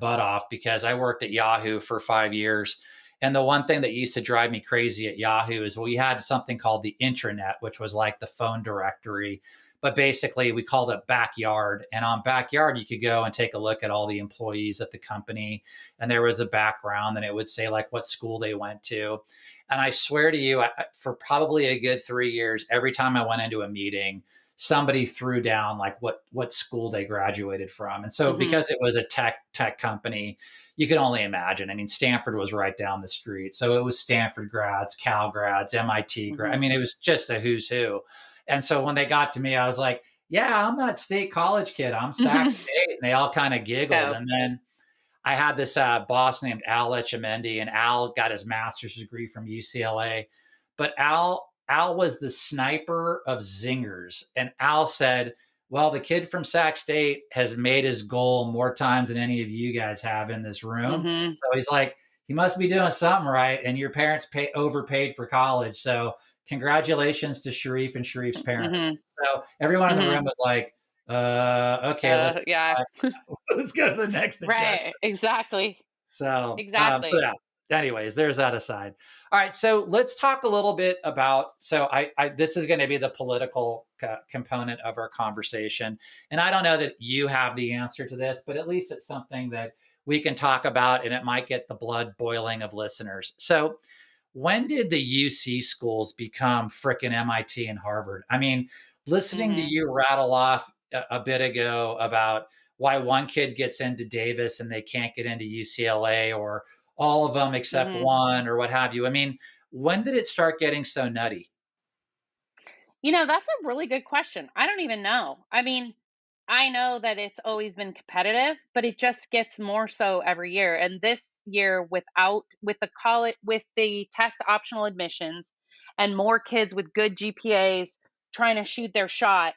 butt off because I worked at Yahoo for 5 years, and the one thing that used to drive me crazy at Yahoo is we had something called the intranet, which was like the phone directory. But basically, we called it Backyard. And on Backyard, you could go and take a look at all the employees at the company. And there was a background, and it would say like what school they went to. And I swear to you, for probably a good 3 years, every time I went into a meeting, somebody threw down like what school they graduated from. And so Mhm, because it was a tech company, you can only imagine. I mean, Stanford was right down the street. So it was Stanford grads, Cal grads, MIT grads. I mhm. mean, it was just a who's who. And so when they got to me, I was like, yeah, I'm that state college kid. I'm Sac Mhm. State. And they all kind of giggled. So And then I had this boss named Al Etchemendy, and Al got his master's degree from UCLA. But Al was the sniper of zingers, and Al said, "Well, the kid from Sac State has made his goal more times than any of you guys have in this room." mhm, So he's like, "He must be doing something right." And your parents overpaid for college, so congratulations to Sharif and Sharif's parents. mhm, So everyone in the room mhm. was like, "Okay, let's." Yeah. Let's go to the next agenda. Right, exactly, So exactly. yeah. Anyways, there's that aside. All right, so let's talk a little bit about. So I this is going to be the political component of our conversation, and I don't know that you have the answer to this, but at least it's something that we can talk about, and it might get the blood boiling of listeners. So, when did the UC schools become frickin' MIT and Harvard? I mean, listening to Mhm, you rattle off a bit ago about why one kid gets into Davis and they can't get into UCLA, or all of them except mhm. one, or what have you. I mean, when did it start getting so nutty? That's a really good question. I don't even know. I mean, I know that it's always been competitive, but it just gets more so every year. And this year, with the college, with the test optional admissions, and more kids with good GPAs trying to shoot their shot,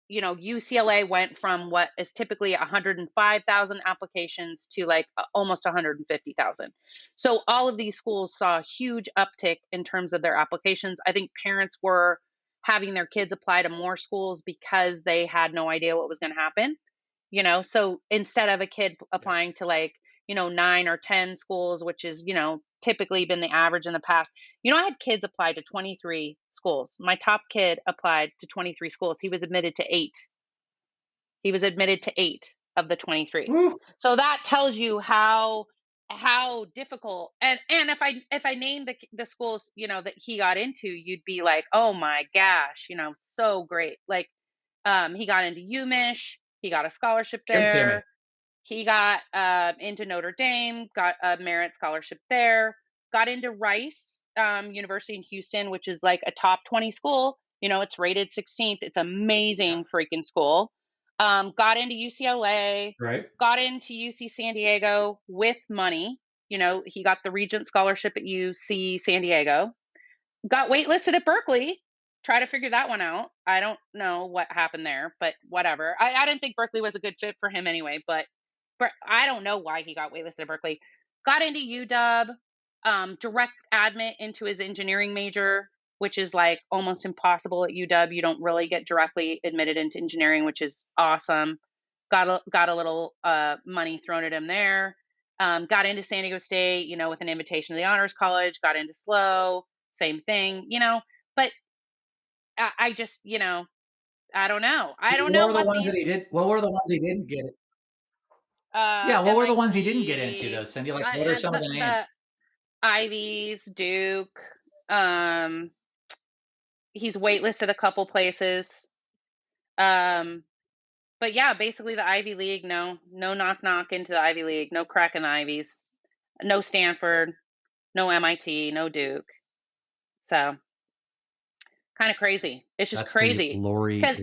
UCLA went from what is typically 105,000 applications to like almost 150,000. So all of these schools saw a huge uptick in terms of their applications. I think parents were having their kids apply to more schools because they had no idea what was going to happen. So instead of a kid Yeah. applying to like, 9 or 10 schools, which is, typically been the average in the past. I had kids apply to 23 schools. My top kid applied to 23 schools. He was admitted to 8. He was admitted to 8 of the 23. Woo. So that tells you how difficult. And if I named the schools, that he got into, you'd be like, "Oh my gosh, so great." Like he got into UMich, he got a scholarship Give it to me. there. He got into Notre Dame, got a merit scholarship there, got into Rice University in Houston, which is like a top 20 school. You know, it's rated 16th. It's Yeah. amazing freaking school. Got into UCLA, Right. got into UC San Diego with money. You know, he got the Regent Scholarship at UC San Diego, got waitlisted at Berkeley. Try to figure that one out. I don't know what happened there, but whatever. I didn't think Berkeley was a good fit for him anyway, but I don't know why he got waitlisted at Berkeley. Got into UW, direct admit into his engineering major, which is like almost impossible at UW. You don't really get directly admitted into engineering, which is awesome. Got a little money thrown at him there. Got into San Diego State, you know, with an invitation to the Honors College. Got into SLO, same thing, you know. But I just, you know, I don't know. I don't What know were the what ones that these he did? What were the ones he didn't get? Yeah, what were the ones he didn't get into though, MIT, Cyndy? Like, what are some of the the names? Ivies, Duke. Um, he's waitlisted a couple places. Um, but yeah, basically the Ivy League. No, no knock knock into the Ivy League. No crack in the Ivies. No Stanford. No MIT. No Duke. So kind of crazy. It's just That's the crazy because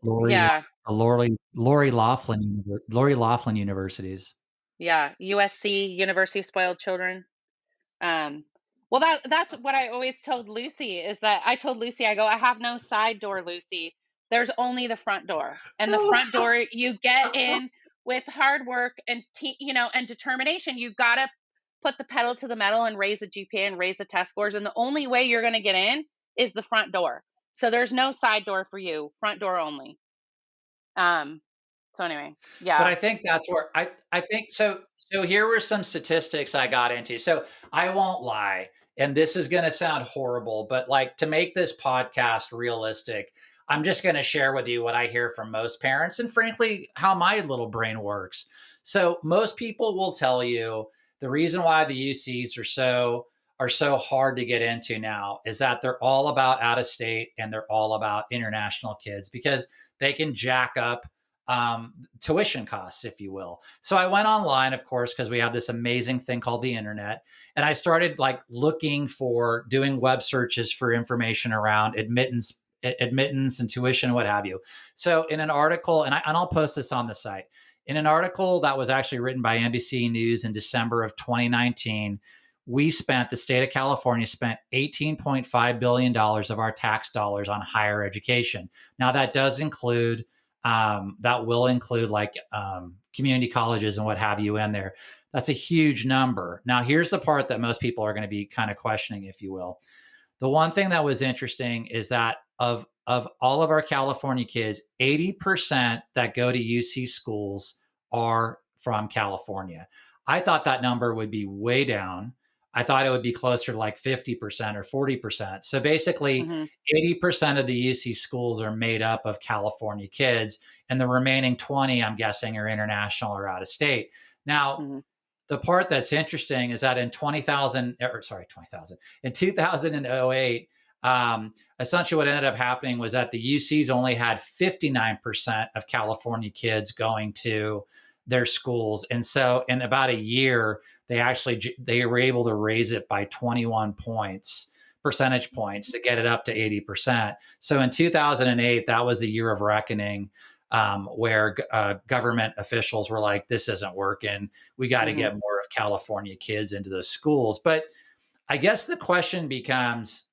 Lori yeah, Lori Laughlin universities. yeah. USC, University of Spoiled Children. Um, well, that's what I always told Lucy is that I told Lucy, I go, I have no side door, Lucy. There's only the front door, and the front door you get in with hard work and you know, and determination. You gotta put the pedal to the metal and raise the GPA and raise the test scores. And the only way you're gonna get in is the front door. So there's no side door for you, front door only. Um, so anyway, But yeah. I think that's where I think so. So here were some statistics I got into. So I won't lie, and this is going to sound horrible, but like to make this podcast realistic, I'm just going to share with you what I hear from most parents, and frankly, how my little brain works. So most people will tell you the reason why the UCs are so hard to get into now is that they're all about out of state and they're all about international kids because they can jack up tuition costs, if you will. So I went online, of course, because we have this amazing thing called the internet. And I started like looking for doing web searches for information around admittance and tuition, what have you. So in an article, and I'll post this on the site, in an article that was actually written by NBC News in December of 2019, the state of California spent $18.5 billion of our tax dollars on higher education. Now that does include that will include like community colleges and what have you in there. That's a huge number. Now, here's the part that most people are going to be kind of questioning, if you will. The one thing that was interesting is that of all of our California kids, 80% that go to UC schools are from California. I thought that number would be way down. I thought it would be closer to like 50% or 40%. So basically, Hmm. 80% of the UC schools are made up of California kids, and the remaining 20, I'm guessing, are international or out of state. Now, Hmm. the part that's interesting is that in 20,000, or sorry, 20,000, in 2008, essentially what ended up happening was that the UCs only had 59% of California kids going to their schools. And so in about a year, they were able to raise it by 21 percentage points to get it up to 80%. So in 2008, that was the year of reckoning, where government officials were like, this isn't working. We got to Hmm. get more of California kids into those schools. But I guess the question becomes,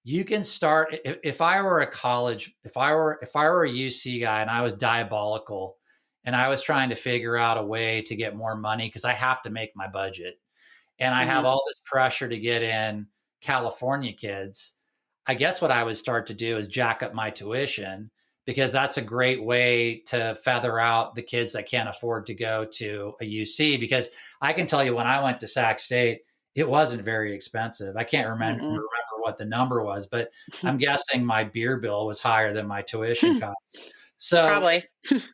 you can start if I were a college, if I were a UC guy and I was diabolical and I was trying to figure out a way to get more money because I have to make my budget and I have Hmm. all this pressure to get in California kids, I guess what I would start to do is jack up my tuition because that's a great way to feather out the kids that can't afford to go to a UC. Because I can tell you when I went to Sac State, it wasn't very expensive. I can't remember what the number was, but I'm guessing my beer bill was higher than my tuition costs. So Probably.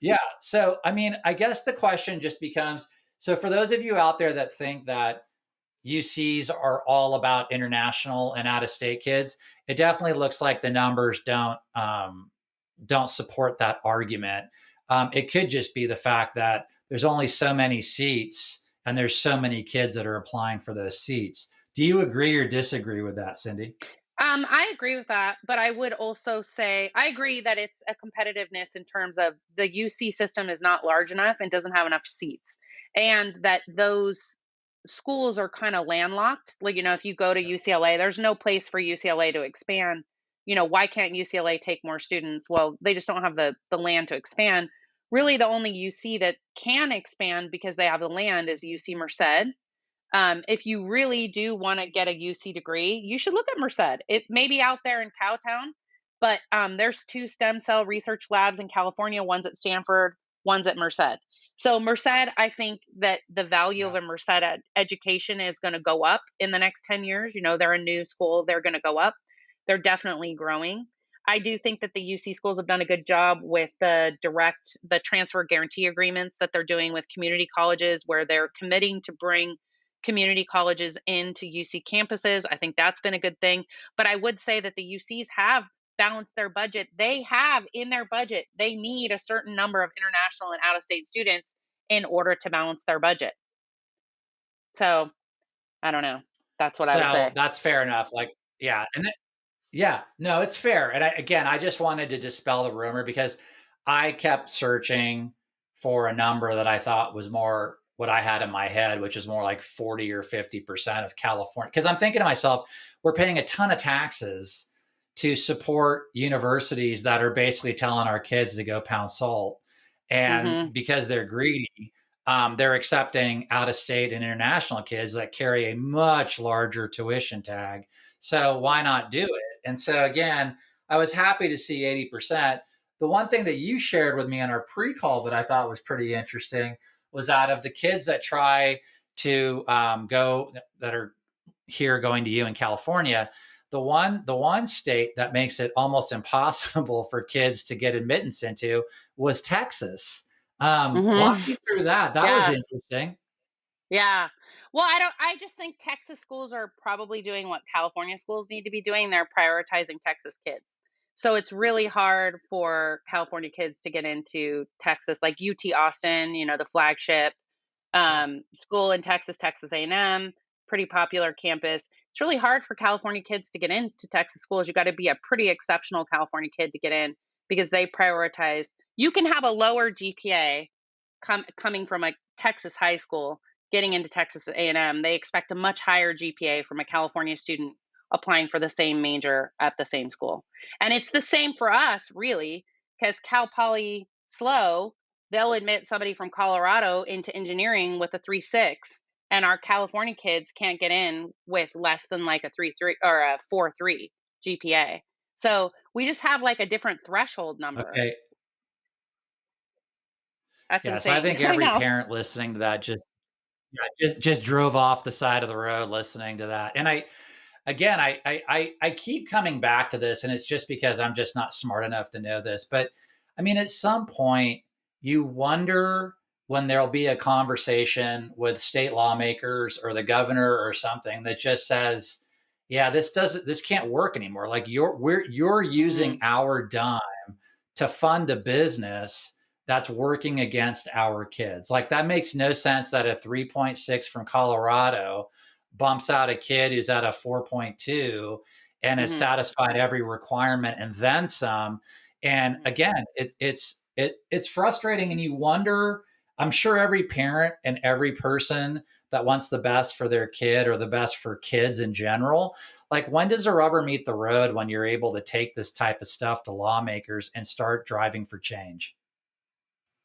yeah. So, I mean, I guess the question just becomes, so for those of you out there that think that UCs are all about international and out of state kids, it definitely looks like the numbers don't support that argument. It could just be the fact that there's only so many seats and there's so many kids that are applying for those seats. Do you agree or disagree with that, Cyndy? I agree with that, but I would also say I agree that it's a competitiveness in terms of the UC system is not large enough and doesn't have enough seats, and that those schools are kind of landlocked. Like, if you go to UCLA, there's no place for UCLA to expand. Why can't UCLA take more students? Well, they just don't have the land to expand. Really, the only UC that can expand because they have the land is UC Merced. If you really do want to get a UC degree, you should look at Merced. It may be out there in Cowtown, but there's two stem cell research labs in California. One's at Stanford, one's at Merced. So Merced, I think that the value of Yeah. a education is going to go up in the next 10 years. They're a new school, they're going to go up. They're definitely growing. I do think that the UC schools have done a good job with the transfer guarantee agreements that they're doing with community colleges, where they're committing to bring community colleges into UC campuses. I think that's been a good thing. But I would say that the UCs have balanced their budget. They have in their budget, they need a certain number of international and out of state students in order to balance their budget. So I don't know. That's what I would So say. that's fair enough. Like, yeah. And then, yeah, no, it's fair. And again, I just wanted to dispel the rumor because I kept searching for a number that I thought was more what I had in my head, which is more like 40 or 50% of California. Because I'm thinking to myself, we're paying a ton of taxes to support universities that are basically telling our kids to go pound salt. And Mhm. because they're greedy, they're accepting out of state and international kids that carry a much larger tuition tag. So why not do it? And so again, I was happy to see 80%. The one thing that you shared with me on our pre-call that I thought was pretty interesting was out of the kids that try to go that are here going to you in California, the one state that makes it almost impossible for kids to get admittance into was Texas. Mhm. Walk me through that. That was Yeah. interesting. Yeah. Well, I just think Texas schools are probably doing what California schools need to be doing. They're prioritizing Texas kids. So it's really hard for California kids to get into Texas, like UT Austin, the flagship Yeah. school in Texas, Texas A&M, pretty popular campus. It's really hard for California kids to get into Texas schools. You got to be a pretty exceptional California kid to get in because they prioritize. You can have a lower GPA coming from a Texas high school, getting into Texas A&M. They expect a much higher GPA from a California student applying for the same major at the same school. And it's the same for us, really, because Cal Poly SLO, they'll admit somebody from Colorado into engineering with a 3.6, and our California kids can't get in with less than like a 3.3 or a 4.3 GPA. So we just have like a different threshold number. Okay. That's Yeah. So I insane. think I every know. parent listening to that just yeah, just drove off the side of the road listening to that. And again, I keep coming back to this, and it's just because I'm just not smart enough to know this. But I mean, at some point, you wonder when there'll be a conversation with state lawmakers or the governor or something that just says, "Yeah, this can't work anymore. Like you're using Mhm. our dime to fund a business that's working against our kids. Like that makes no sense that a 3.6 from Colorado bumps out a kid who's at a 4.2 and has Mhm. satisfied every requirement and then some. And Mhm. again, it's frustrating, and you wonder. I'm sure every parent and every person that wants the best for their kid or the best for kids in general, like when does the rubber meet the road when you're able to take this type of stuff to lawmakers and start driving for change?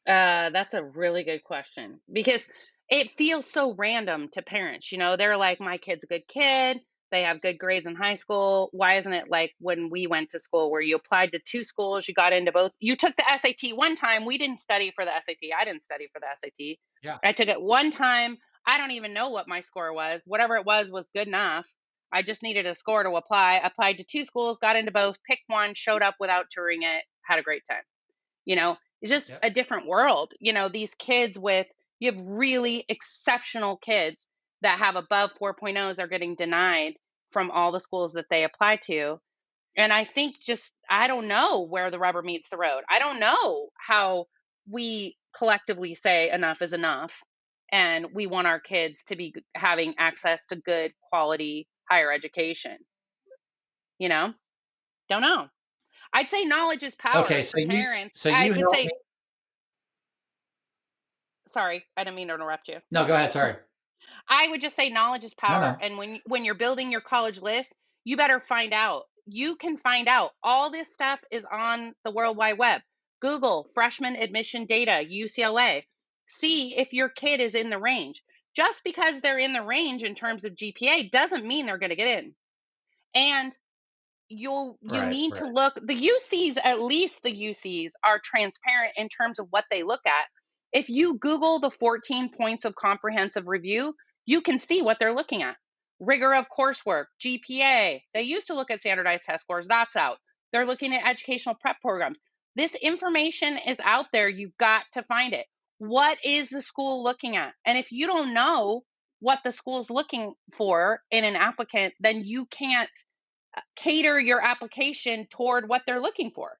That's a really good question because it feels so random to parents. They're like, my kid's a good kid. They have good grades in high school. Why isn't it like when we went to school where you applied to two schools, you got into both? You took the SAT one time. We didn't study for the SAT. I didn't study for the SAT. Yeah. I took it one time. I don't even know what my score was. Whatever it was good enough. I just needed a score to apply. Applied to two schools, got into both, picked one, showed up without touring it, had a great time. It's just Yep. a different world. These kids with you have really exceptional kids that have above 4.0s are getting denied from all the schools that they apply to. And I think just I don't know where the rubber meets the road. I don't know how we collectively say enough is enough, and we want our kids to be having access to good quality higher education, you know? Don't know. I'd say knowledge is Okay, power so to you parents. so I you would help me. say, sorry, I didn't mean to interrupt you. No, go ahead. Sorry. I would just say knowledge is No, power, no. and when you're building your college list, you better find out. You can find out. All this stuff is on the World Wide Web. Google freshman admission data, UCLA. See if your kid is in the range. Just because they're in the range in terms of GPA doesn't mean they're going to get in. And you Right, need right. to look, the UCs, at least the UCs are transparent in terms of what they look at. If you Google the 14 points of comprehensive review, you can see what they're looking at. Rigor of coursework, GPA. They used to look at standardized test scores, that's out. They're looking at educational prep programs. This information is out there. You've got to find it. What is the school looking at? And if you don't know what the school's looking for in an applicant, then you can't cater your application toward what they're looking for.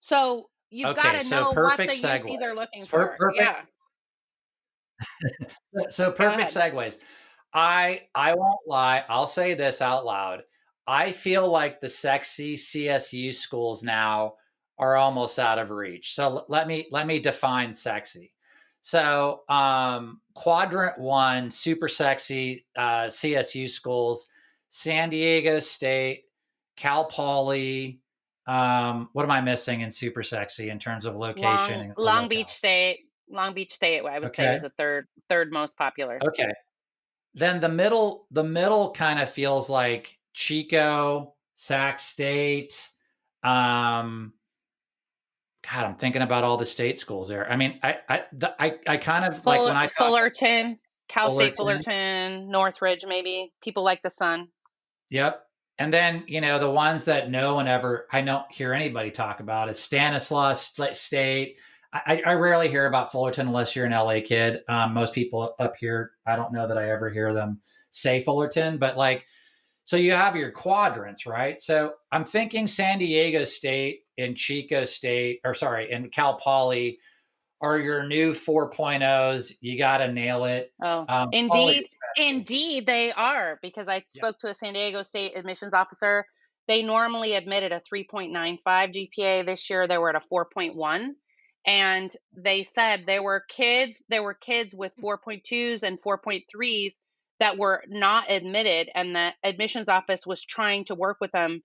So you've got Okay, to so know what the perfect segue. UCs are looking Per- for. Perfect. Yeah, So go perfect ahead. segues. I won't lie. I'll say this out loud. I feel like the sexy CSU schools now are almost out of reach. So let me define sexy. So quadrant one, super sexy CSU schools: San Diego State, Cal Poly. What am I missing in super sexy in terms of location Long and Long Beach locale? State, Long Beach State, I would say Okay. is the third most popular. Okay. Then the middle kind of feels like Chico, Sac State. Um, God, I'm thinking about all the state schools there. I mean, I kind of like when I talk Fullerton, Cal State Fullerton. Fullerton, Northridge, maybe people like the Sun. Yep. And then, the ones that no one ever, I don't hear anybody talk about is Stanislaus State. I rarely hear about Fullerton unless you're an LA kid. Most people up here, I don't know that I ever hear them say Fullerton, but like, so you have your quadrants, right? So I'm thinking San Diego State and Chico State, or sorry, and Cal Poly are your new 4.0s. You got to nail it. Oh, Poly indeed, especially. indeed they are, because I spoke Yes. to a San Diego State admissions officer. They normally admitted a 3.95 GPA. This year they were at a 4.1, and they said there were kids with 4.2s and 4.3s that were not admitted, and the admissions office was trying to work with them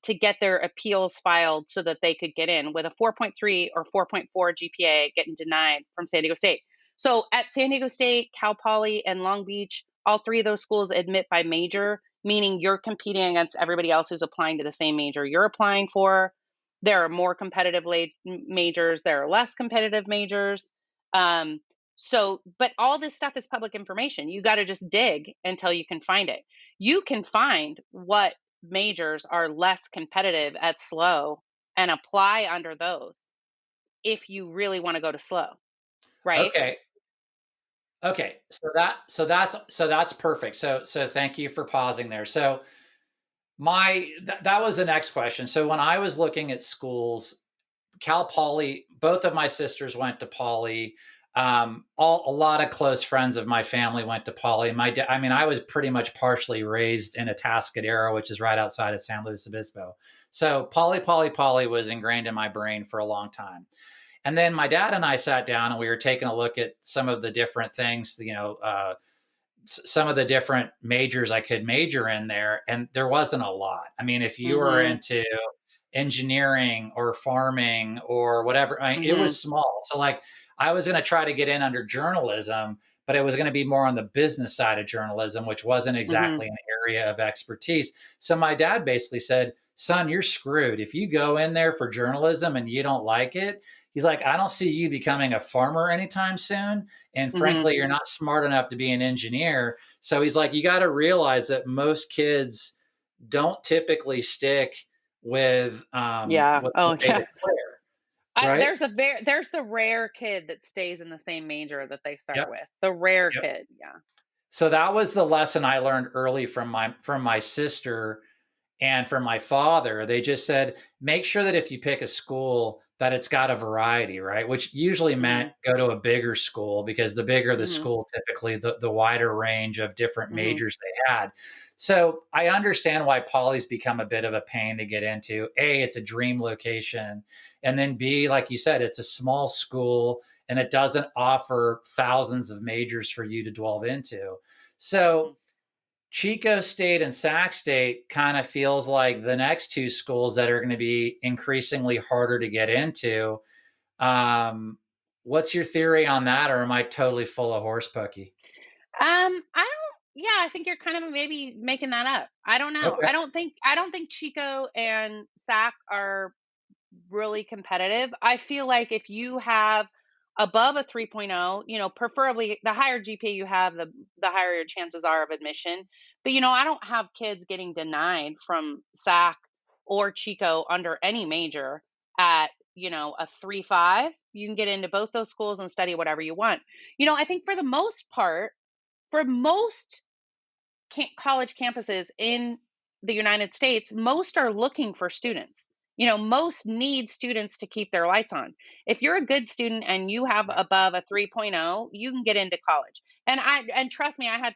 to get their appeals filed so that they could get in, with a 4.3 or 4.4 GPA getting denied from San Diego State. So at San Diego State, Cal Poly, and Long Beach, all three of those schools admit by major, meaning you're competing against everybody else who's applying to the same major you're applying for. There are more competitive majors, there are less competitive majors. Um, but all this stuff is public information. You got to just dig until you can find it. You can find what majors are less competitive at SLO and apply under those if you really want to go to SLO, right? Okay. Okay. So that's perfect. So thank you for pausing there. So that was the next question. So when I was looking at schools, Cal Poly, both of my sisters went to Poly. A lot of close friends of my family went to Poly. I mean, I was pretty much partially raised in Atascadero, which is right outside of San Luis Obispo. So Poly was ingrained in my brain for a long time. And then my dad and I sat down and we were taking a look at some of the different things, some of the different majors I could major in there, and there wasn't a lot. I mean, if you were Mhm. into engineering or farming or whatever, I mean, it Mhm. was small. So, like, I was going to try to get in under journalism, but it was going to be more on the business side of journalism, which wasn't Mhm. exactly an area of expertise. So, my dad basically said, "Son, you're screwed. If you go in there for journalism and you don't like it," he's like, "I don't see you becoming a farmer anytime soon. And Mhm. frankly, you're not smart enough to be an engineer." So he's like, you got to realize that most kids don't typically stick Yeah. with the Oh, way they yeah. clear, right? There's the rare kid that stays in the same major that they start Yep. with. The rare Yep. kid. Yeah. So that was the lesson I learned early from my sister and from my father. They just said, make sure that if you pick a school that it's got a variety, right? Which usually meant Mhm. go to a bigger school, because the bigger the Mhm. school, typically the wider range of different Mhm. majors they had. So I understand why Poly's become a bit of a pain to get into. A, it's a dream location. And then B, like you said, it's a small school and it doesn't offer thousands of majors for you to delve into. Mhm. So Chico State and Sac State kind of feels like the next two schools that are going to be increasingly harder to get into. What's your theory on that, or am I totally full of horse pokey? I don't. Yeah, I think you're kind of maybe making that up. I don't know. Okay. I don't think Chico and Sac are really competitive. I feel like if you have above a 3.0, preferably the higher GPA you have, the higher your chances are of admission. But I don't have kids getting denied from SAC or Chico under any major at, a 3.5. You can get into both those schools and study whatever you want. I think for the most part, for most college campuses in the United States, most are looking for students. Most need students to keep their lights on. If you're a good student and you have Right. above a 3.0, you can get into college. And trust me, I had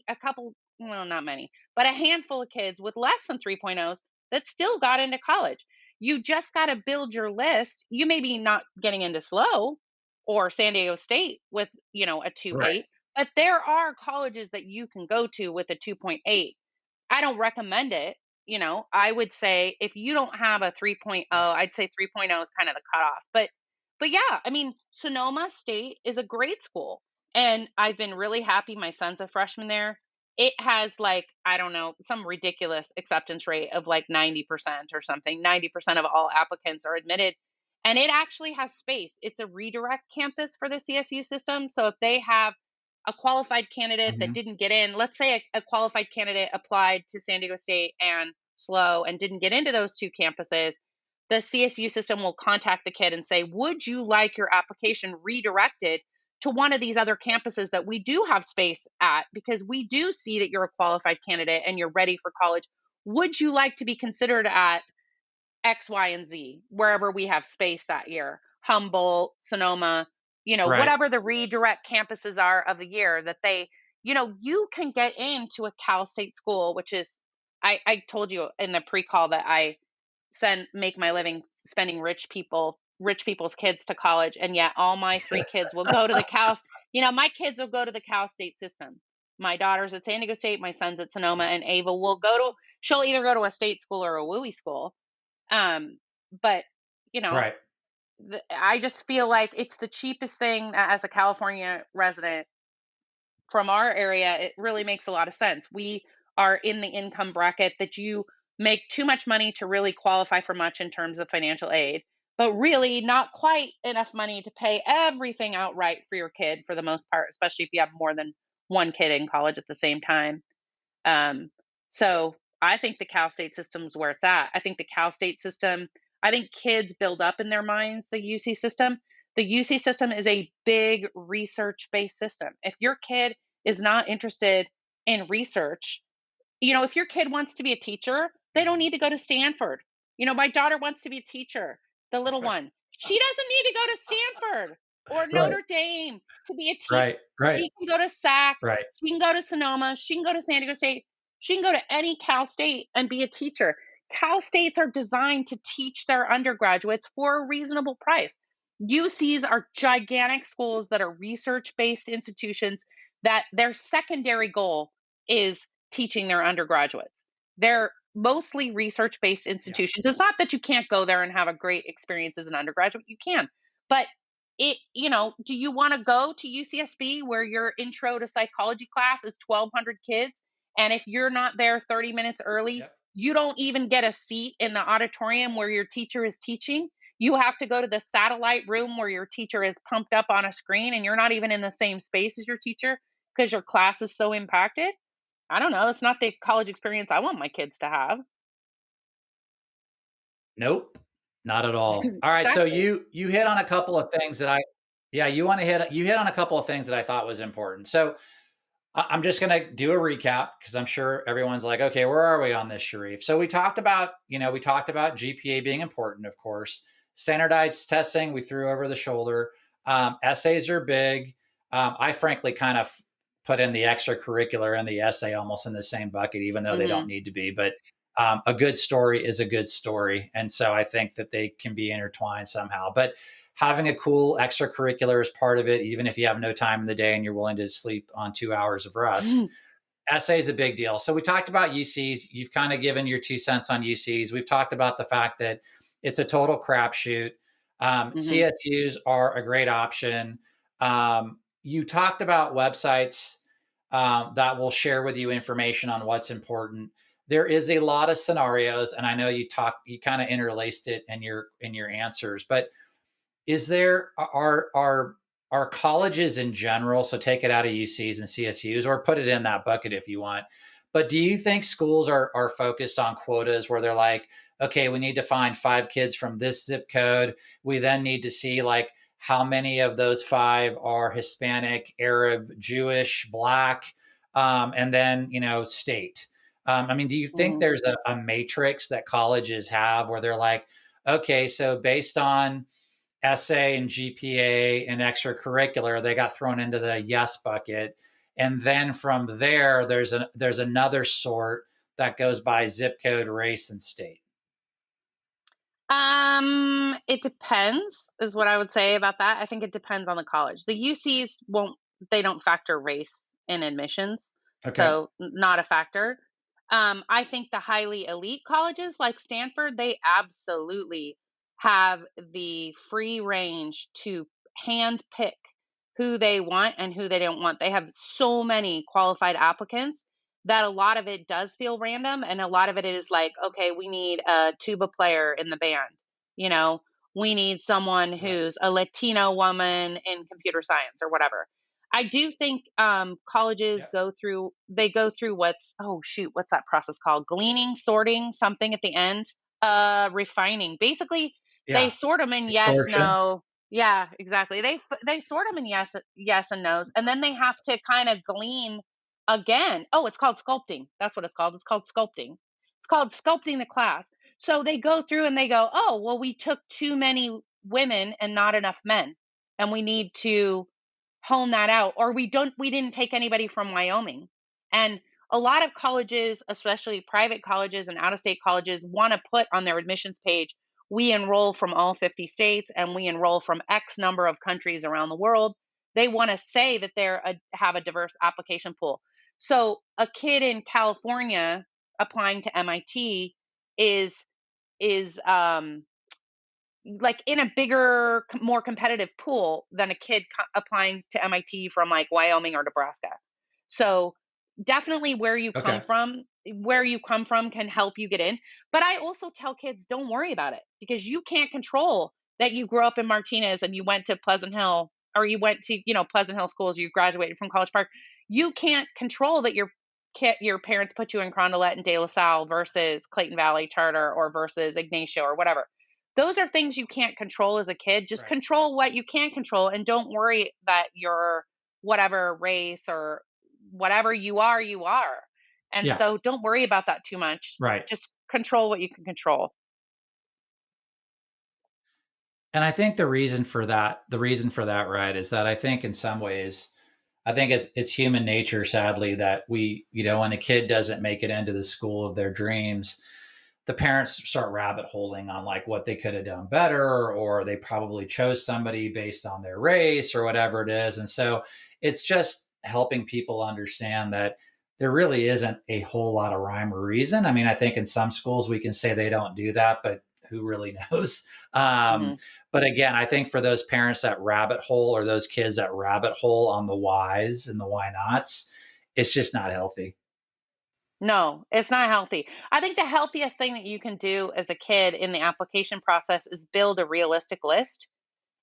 a couple, well, not many, but a handful of kids with less than 3.0s that still got into college. You just got to build your list. You may be not getting into SLO or San Diego State with, a Right. 2.8, but there are colleges that you can go to with a 2.8. I don't recommend it. I would say if you don't have a 3.0, Right. I'd say 3.0 is kind of the cutoff. But yeah, I mean, Sonoma State is a great school. And I've been really happy. My son's a freshman there. It has like, I don't know, some ridiculous acceptance rate of like 90% or something. 90% of all applicants are admitted. And it actually has space. It's a redirect campus for the CSU system. So if they have a qualified candidate that Mhm. didn't get in, let's say a qualified candidate applied to San Diego State and SLO and didn't get into those two campuses, the CSU system will contact the kid and say, would you like your application redirected to one of these other campuses that we do have space at? Because we do see that you're a qualified candidate and you're ready for college. Would you like to be considered at X, Y, and Z, wherever we have space that year? Humboldt, Sonoma, Right. whatever the redirect campuses are of the year that you can get into a Cal State school, which is, I told you in the pre call that I make my living spending rich people's kids to college. And yet all my three kids will go to my kids will go to the Cal State system. My daughter's at San Diego State, my son's at Sonoma, Yeah. and Ava she'll either go to a state school or a WUI school. But you know, Right. I just feel like it's the cheapest thing as a California resident from our area. It really makes a lot of sense. We are in the income bracket that you make too much money to really qualify for much in terms of financial aid, but really not quite enough money to pay everything outright for your kid for the most part, especially if you have more than one kid in college at the same time. Um, so I think the Cal State system is where it's at. I think the Cal State system, I think kids build up in their minds the UC system. The UC system is a big research based system. If your kid is not interested in research, if your kid wants to be a teacher, they don't Mhm. need to go to Stanford. My daughter wants to be a teacher, the little Right. one. She doesn't need to go to Stanford or Right. Notre Dame to be a teacher. Right. Right. She can go to SAC. Right. She can go to Sonoma. She can go to San Diego State. She can go to any Cal State and be a teacher. Cal States are designed to teach their undergraduates for a reasonable price. UCs are gigantic schools that are research based institutions that their secondary goal is teaching their undergraduates. They're mostly research based Yeah. institutions. It's not that you can't go there and have a great experience as an undergraduate, you can. But do you want to go to UCSB where your intro to psychology class is 1,200 kids? And if you're not there 30 minutes early, Yep. you don't even get a seat in the auditorium where your teacher is teaching. You have to go to the satellite room where your teacher is pumped up on a screen and you're not even in the same space as your teacher because your class is so impacted. I don't know. It's not the college experience I want my kids to have. Nope. Not at all. All right. So Exactly. you hit on a couple of things that I yeah, you hit on a couple of things that I thought was important. So I'm just going to do a recap because I'm sure everyone's like, okay, where are we on this, Sharif? So we talked about GPA being important, of course. Standardized testing, we threw over the shoulder. Essays are big. I frankly kind of put in the extracurricular and the essay almost in the same bucket, even though they don't Mhm. need to be. But a good story is a good story. And so I think that they can be intertwined somehow. But having a cool extracurricular is part of it, even if you have no time in the day and you're willing to sleep on 2 hours of rest. Essay is a big deal. So we talked about UCs. You've kind of given your 2 cents on UCs. We've talked about the fact that it's a total crapshoot. Mhm. CSUs are a great option. You talked about websites that will share with you information on what's important. There is a lot of scenarios, and I know you kind of interlaced it in your answers, but is there are colleges in general, so take it out of UCs and CSUs or put it in that bucket if you want, but do you think schools are focused on quotas where they're like, okay, we need to find 5 kids from this zip code, we then need to see like how many of those 5 are Hispanic, Arab, Jewish, Black, and then state. I mean, do you think Mhm. there's a matrix that colleges have where they're like, okay, so based on essay and GPA and extracurricular, they got thrown into the yes bucket. And then from there, there's another sort that goes by zip code, race, and state. It depends, is what I would say about that. I think it depends on the college. The UCs won't, they don't factor race in admissions, Okay. so not a factor. I think the highly elite colleges like Stanford, they absolutely have the free range to hand pick who they want and who they don't want. They have so many qualified applicants that a lot of it does feel random, and a lot of it is like, okay, we need a tuba player in the band, you know, we need someone Right. who's a Latino woman in computer science or whatever. I do think colleges Yeah. go through what's, oh shoot, what's that process called? Gleaning, sorting, something at the end, refining. Basically, they Yeah. sort them in yes, Extortion. no. Yeah, exactly. They sort them in yes and no's, and then they have to kind of glean again. Oh, it's called sculpting. That's what it's called. It's called sculpting. It's called sculpting the class. So they go through and they go, "Oh, well, we took too many women and not enough men, and we need to hone that out, or we didn't take anybody from Wyoming." And a lot of colleges, especially private colleges and out-of-state colleges, want to put on their admissions page, "We enroll from all 50 states and we enroll from X number of countries around the world." They want to say that have a diverse application pool. So a kid in California applying to MIT is is like in a bigger, more competitive pool than a kid applying to MIT from like Wyoming or Nebraska. So definitely Okay. where you come from can help you get in. But I also tell kids, don't worry about it because you can't control that you grew up in Martinez and you went to Pleasant Hill, or you went to, Pleasant Hill schools, you graduated from College Park. You can't control that your parents put you in Carondelet and De La Salle versus Clayton Valley Charter or versus Ignacio or whatever. Those are things you can't control as a kid. Just Right. control what you can control and don't worry that you're whatever race or whatever you are, you are. And Yeah. so don't worry about that too much. Right. Just control what you can control. And I think the reason for that, right, is that I think in some ways, I think it's human nature, sadly, that when a kid doesn't make it into the school of their dreams, the parents start rabbit holing on like what they could have done better, or they probably chose somebody based on their race or whatever it is. And so it's just helping people understand that there really isn't a whole lot of rhyme or reason. I mean, I think in some schools we can say they don't do that, but who really knows? Um, Mhm. but again, I think for those parents that rabbit hole, or those kids that rabbit hole on the whys and the why nots, it's just not healthy. No, it's not healthy. I think the healthiest thing that you can do as a kid in the application process is build a realistic list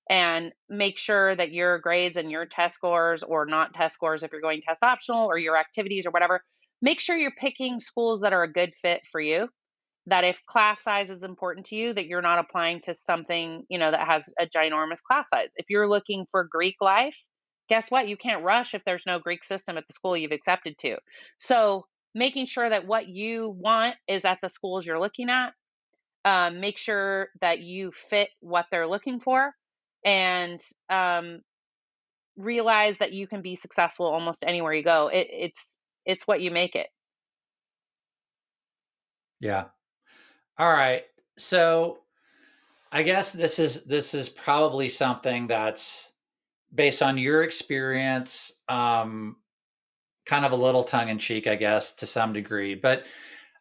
and make sure that your grades and your test scores, or not test scores if you're going test optional, or your activities or whatever, make sure you're picking schools that are a good fit for you. That if class size is important to you, that you're not applying to something, that has a ginormous class size. If you're looking for Greek life, guess what? You can't rush if there's no Greek system at the school you've accepted to. So making sure that what you want is at the schools you're looking at. make sure that you fit what they're looking for, and um, realize that you can be successful almost anywhere you go. It's what you make it. Yeah. All right. So I guess this is probably something that's based on your experience, kind of a little tongue in cheek, I guess, to some degree. But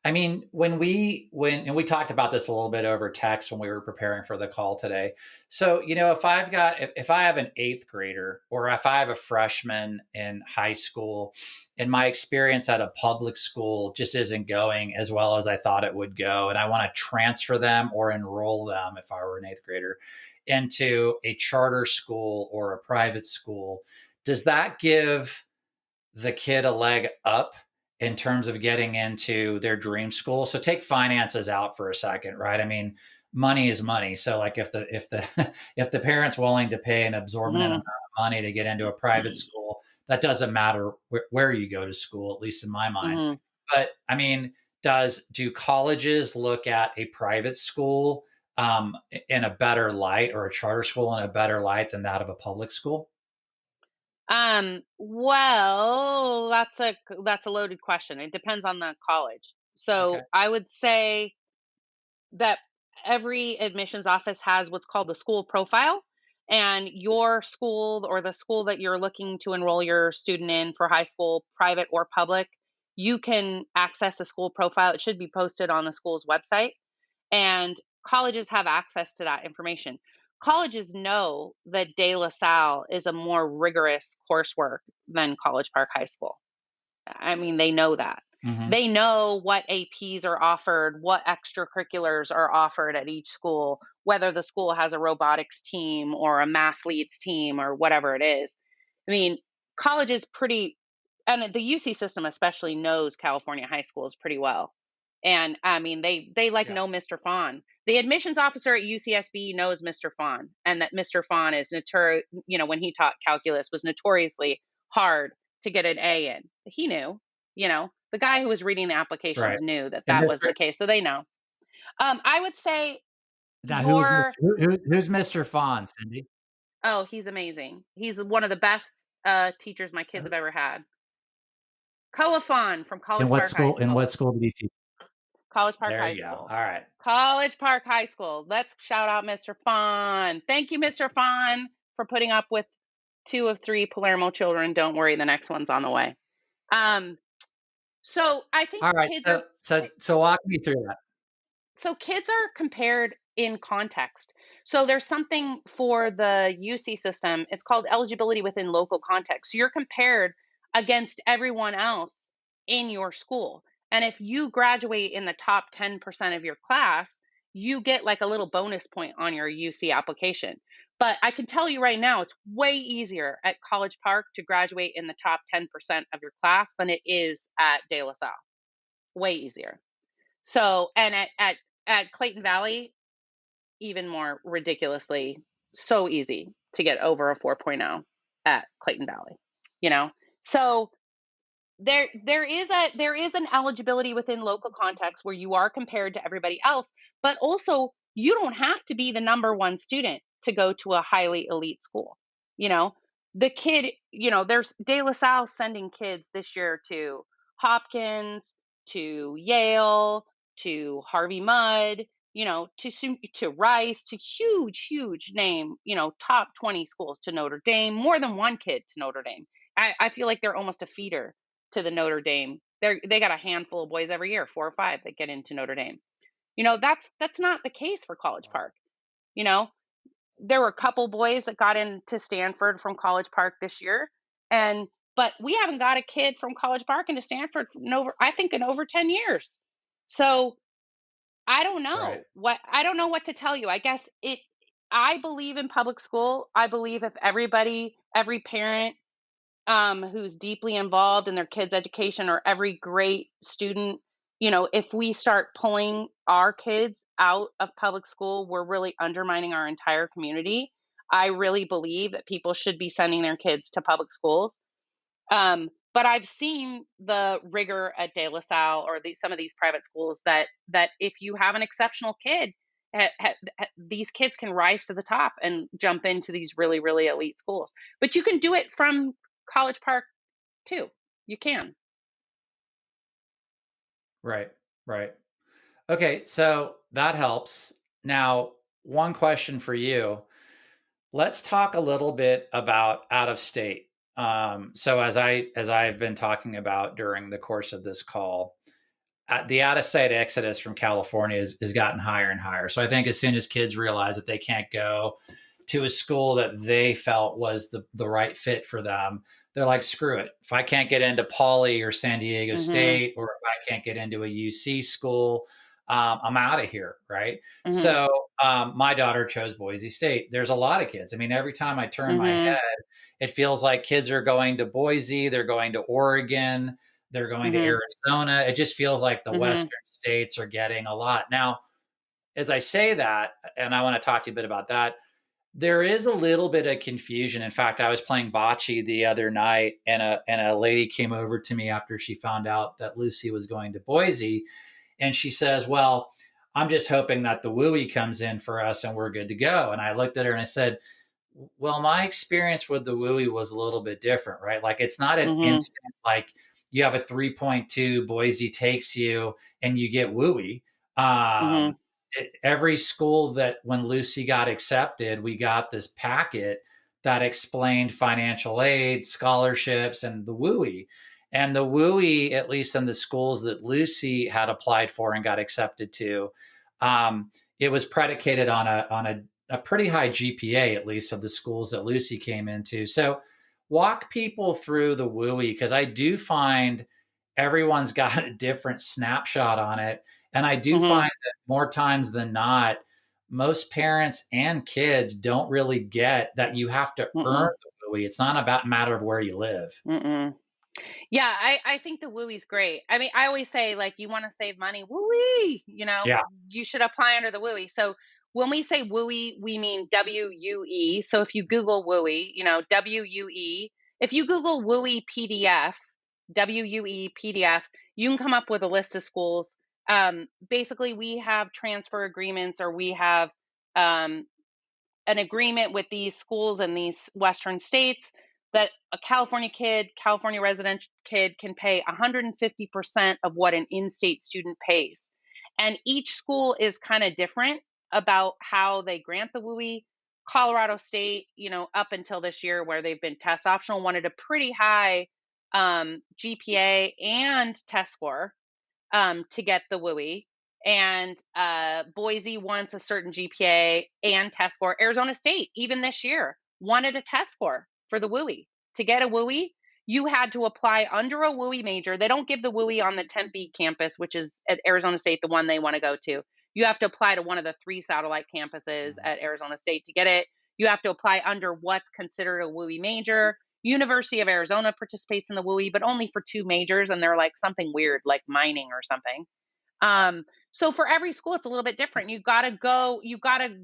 I mean, when and we talked about this a little bit over text when we were preparing for the call today. So, if I have an eighth grader or if I have a freshman in high school, and my experience at a public school just isn't going as well as I thought it would go, and I want to transfer them or enroll them if I were an eighth grader into a charter school or a private school, does that give the kid a leg up in terms of getting into their dream school? So take finances out for a second, right? I mean, money is money. So like if the if the parent's willing to pay an absorbent amount Mhm. of money to get into a private school, that doesn't matter where you go to school, at least in my mind. Mhm. But I mean, do colleges look at a private school in a better light, or a charter school in a better light than that of a public school? Well, that's a loaded question. It depends on the college. Okay. So I would say that every admissions office has what's called the school profile, and your school or the school that you're looking to enroll your student in for high school, private or public, you can access a school profile. It should be posted on the school's website, and colleges have access to that information. Colleges know that De La Salle is a more rigorous coursework than College Park High School. I mean, they know that. Hmm. They know what APs are offered, what extracurriculars are offered at each school, whether the school has a robotics team or a mathletes team or whatever it is. I mean, college is pretty, and the UC system especially knows California high schools pretty well. And I mean, they like Yeah. know Mr. Fawn. The admissions officer at UCSB knows Mr. Fawn, and that Mr. Fawn is when he taught calculus, was notoriously hard to get an A in. He knew, the guy who was reading the applications Right. knew that And that was Mr. the case. So they know. I would say Now, your, who's Mr. Fawn, Cindy? oh, he's amazing. He's one of the best teachers my kids Uh, have ever had. Koa Fawn from In College what Park High school? In what School. school did he teach? College Park There High you go. All School. right. College Park High School. Let's shout out Mr. Fawn. Thank you, Mr. Fawn, for putting up with two of three Palermo children. Don't worry, the next one's on the way. Um, so I think All right. kids are So walk me through that. so kids are compared in context. So there's something for the UC system. It's called eligibility within local context. So you're compared against everyone else in your school. And if you graduate in the top 10% of your class, you get like a little bonus point on your UC application. But I can tell you right now, it's way easier at College Park to graduate in the top 10% of your class than it is at De La Salle. Way easier. So, and Yeah. at Clayton Valley, even more ridiculously, so easy to get over a 4.0 at Clayton Valley, you know? So there is an eligibility within local context where you are compared to everybody else, but also you don't have to be the number one student to go to a highly elite school. You know, the kid, there's De La Salle sending kids this year to Hopkins, to Yale, to Harvey Mudd, to Rice, to huge, huge name, top 20 schools, to Notre Dame, more than one kid to Notre Dame. I feel like they're almost a feeder to the Notre Dame. They got a handful of boys every year, 4 or 5 that get into Notre Dame. That's not the case for College Wow. Park. You know, there were a couple boys that got into Stanford from College Park this year, and but we haven't got a kid from College Park into Stanford I think in over 10 years. So, Right. I don't know what to tell you. I believe in public school. I believe if every parent who's deeply involved in their kids' education, or every great student, if we start pulling our kids out of public school, we're really undermining our entire community. I really believe that people should be sending their kids to public schools. Um, But I've seen the rigor at De La Salle or some of these private schools that if you have an exceptional kid, these kids can rise to the top and jump into these really, really elite schools. But you can do it from College Park too. You can. Right. Right. Okay, so that helps. Now, one question for you. Let's talk a little bit about out of state. So as I've been talking about during the course of this call, the out of state exodus from California has gotten higher and higher. So I think as soon as kids realize that they can't go to a school that they felt was the right fit for them, they're like, screw it. If I can't get into Poly or San Diego Mhm. State, or if I can't get into a UC school, I'm out of here. Right. Mhm. So my daughter chose Boise State. There's a lot of kids. I mean, every time I turn my Mhm. head, it feels like kids are going to Boise, they're going to Oregon, they're going to Mhm. Arizona. It just feels like the Mhm. Western states are getting a lot. Now, as I say that, and I want to talk to you a bit about that, there is a little bit of confusion. In fact, I was playing bocce the other night, and a lady came over to me after she found out that Lucy was going to Boise, and she says, "Well, I'm just hoping that the WUI comes in for us and we're good to go." And I looked at her and I said, well, my experience with the WUI was a little bit different, right? Like it's not an Mhm. instant, like you have a 3.2, Boise takes you and you get WUI. Mhm. Every school that when Lucy got accepted, we got this packet that explained financial aid, scholarships, and the WUI. And the WUI, at least in the schools that Lucy had applied for and got accepted to, it was predicated on a pretty high GPA, at least of the schools that Lucy came into. So walk people through the WUI because I do find everyone's got a different snapshot on it. And I do Mhm. find that more times than not, most parents and kids don't really get that you have to earn Mhm. the WUI. It's not about matter of where you live. Mhm. Yeah, I think the WUI's great. I mean, I always say, like, you wanna save money, WUI, Yeah. you should apply under the WUI. So, when we say WUI, we mean WUE. So, if you Google WUI, WUE, if you Google WUI PDF, WUE PDF, you can come up with a list of schools. Basically, we have transfer agreements or we have, um, an agreement with these schools in these Western states that a California kid, California resident kid can pay 150% of what an in state student pays. And each school is kind of different about how they grant the WUI. Colorado State, up until this year where they've been test optional, wanted a pretty high GPA and test score to get the WUI. And Boise wants a certain GPA and test score. Arizona State, even this year, wanted a test score for the WUI. To get a WUI, you had to apply under a WUI major. They don't give the WUI on the Tempe campus, which is at Arizona State, the one they want to go to. You have to apply to one of the 3 satellite campuses at Arizona State to get it. You have to apply under what's considered a WUI major. University of Arizona participates in the WUI, but only for 2 majors, and they're like something weird, like mining or something. So for every school, it's a little bit different. You gotta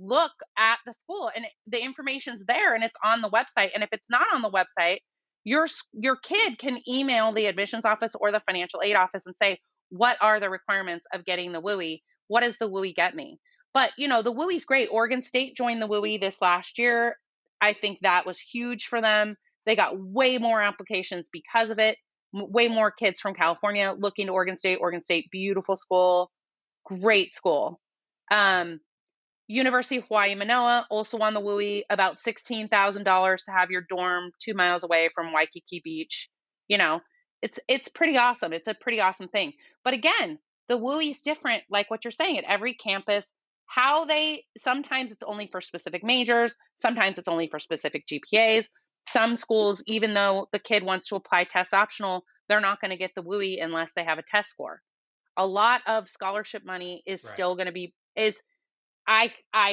look at the school, and the information's there, and it's on the website. And if it's not on the website, your kid can email the admissions office or the financial aid office and say, "What are the requirements of getting the WUI? What does the WUI get me?" But the WUI's great. Oregon State joined the WUI this last year. I think that was huge for them. They got way more applications because of it. Way more kids from California looking to Oregon State. Oregon State, beautiful school, great school. Um, University of Hawaii Manoa also on the WUI, about $16,000 to have your dorm 2 miles away from Waikiki Beach. You know, it's pretty awesome. It's a pretty awesome thing. But again, the WUI is different, like what you're saying, at every campus. How they sometimes it's only for specific majors, sometimes it's only for specific GPAs. Some schools, even though the kid wants to apply test optional, they're not going to get the WUI unless they have a test score. A lot of scholarship money is Right. still going to be is I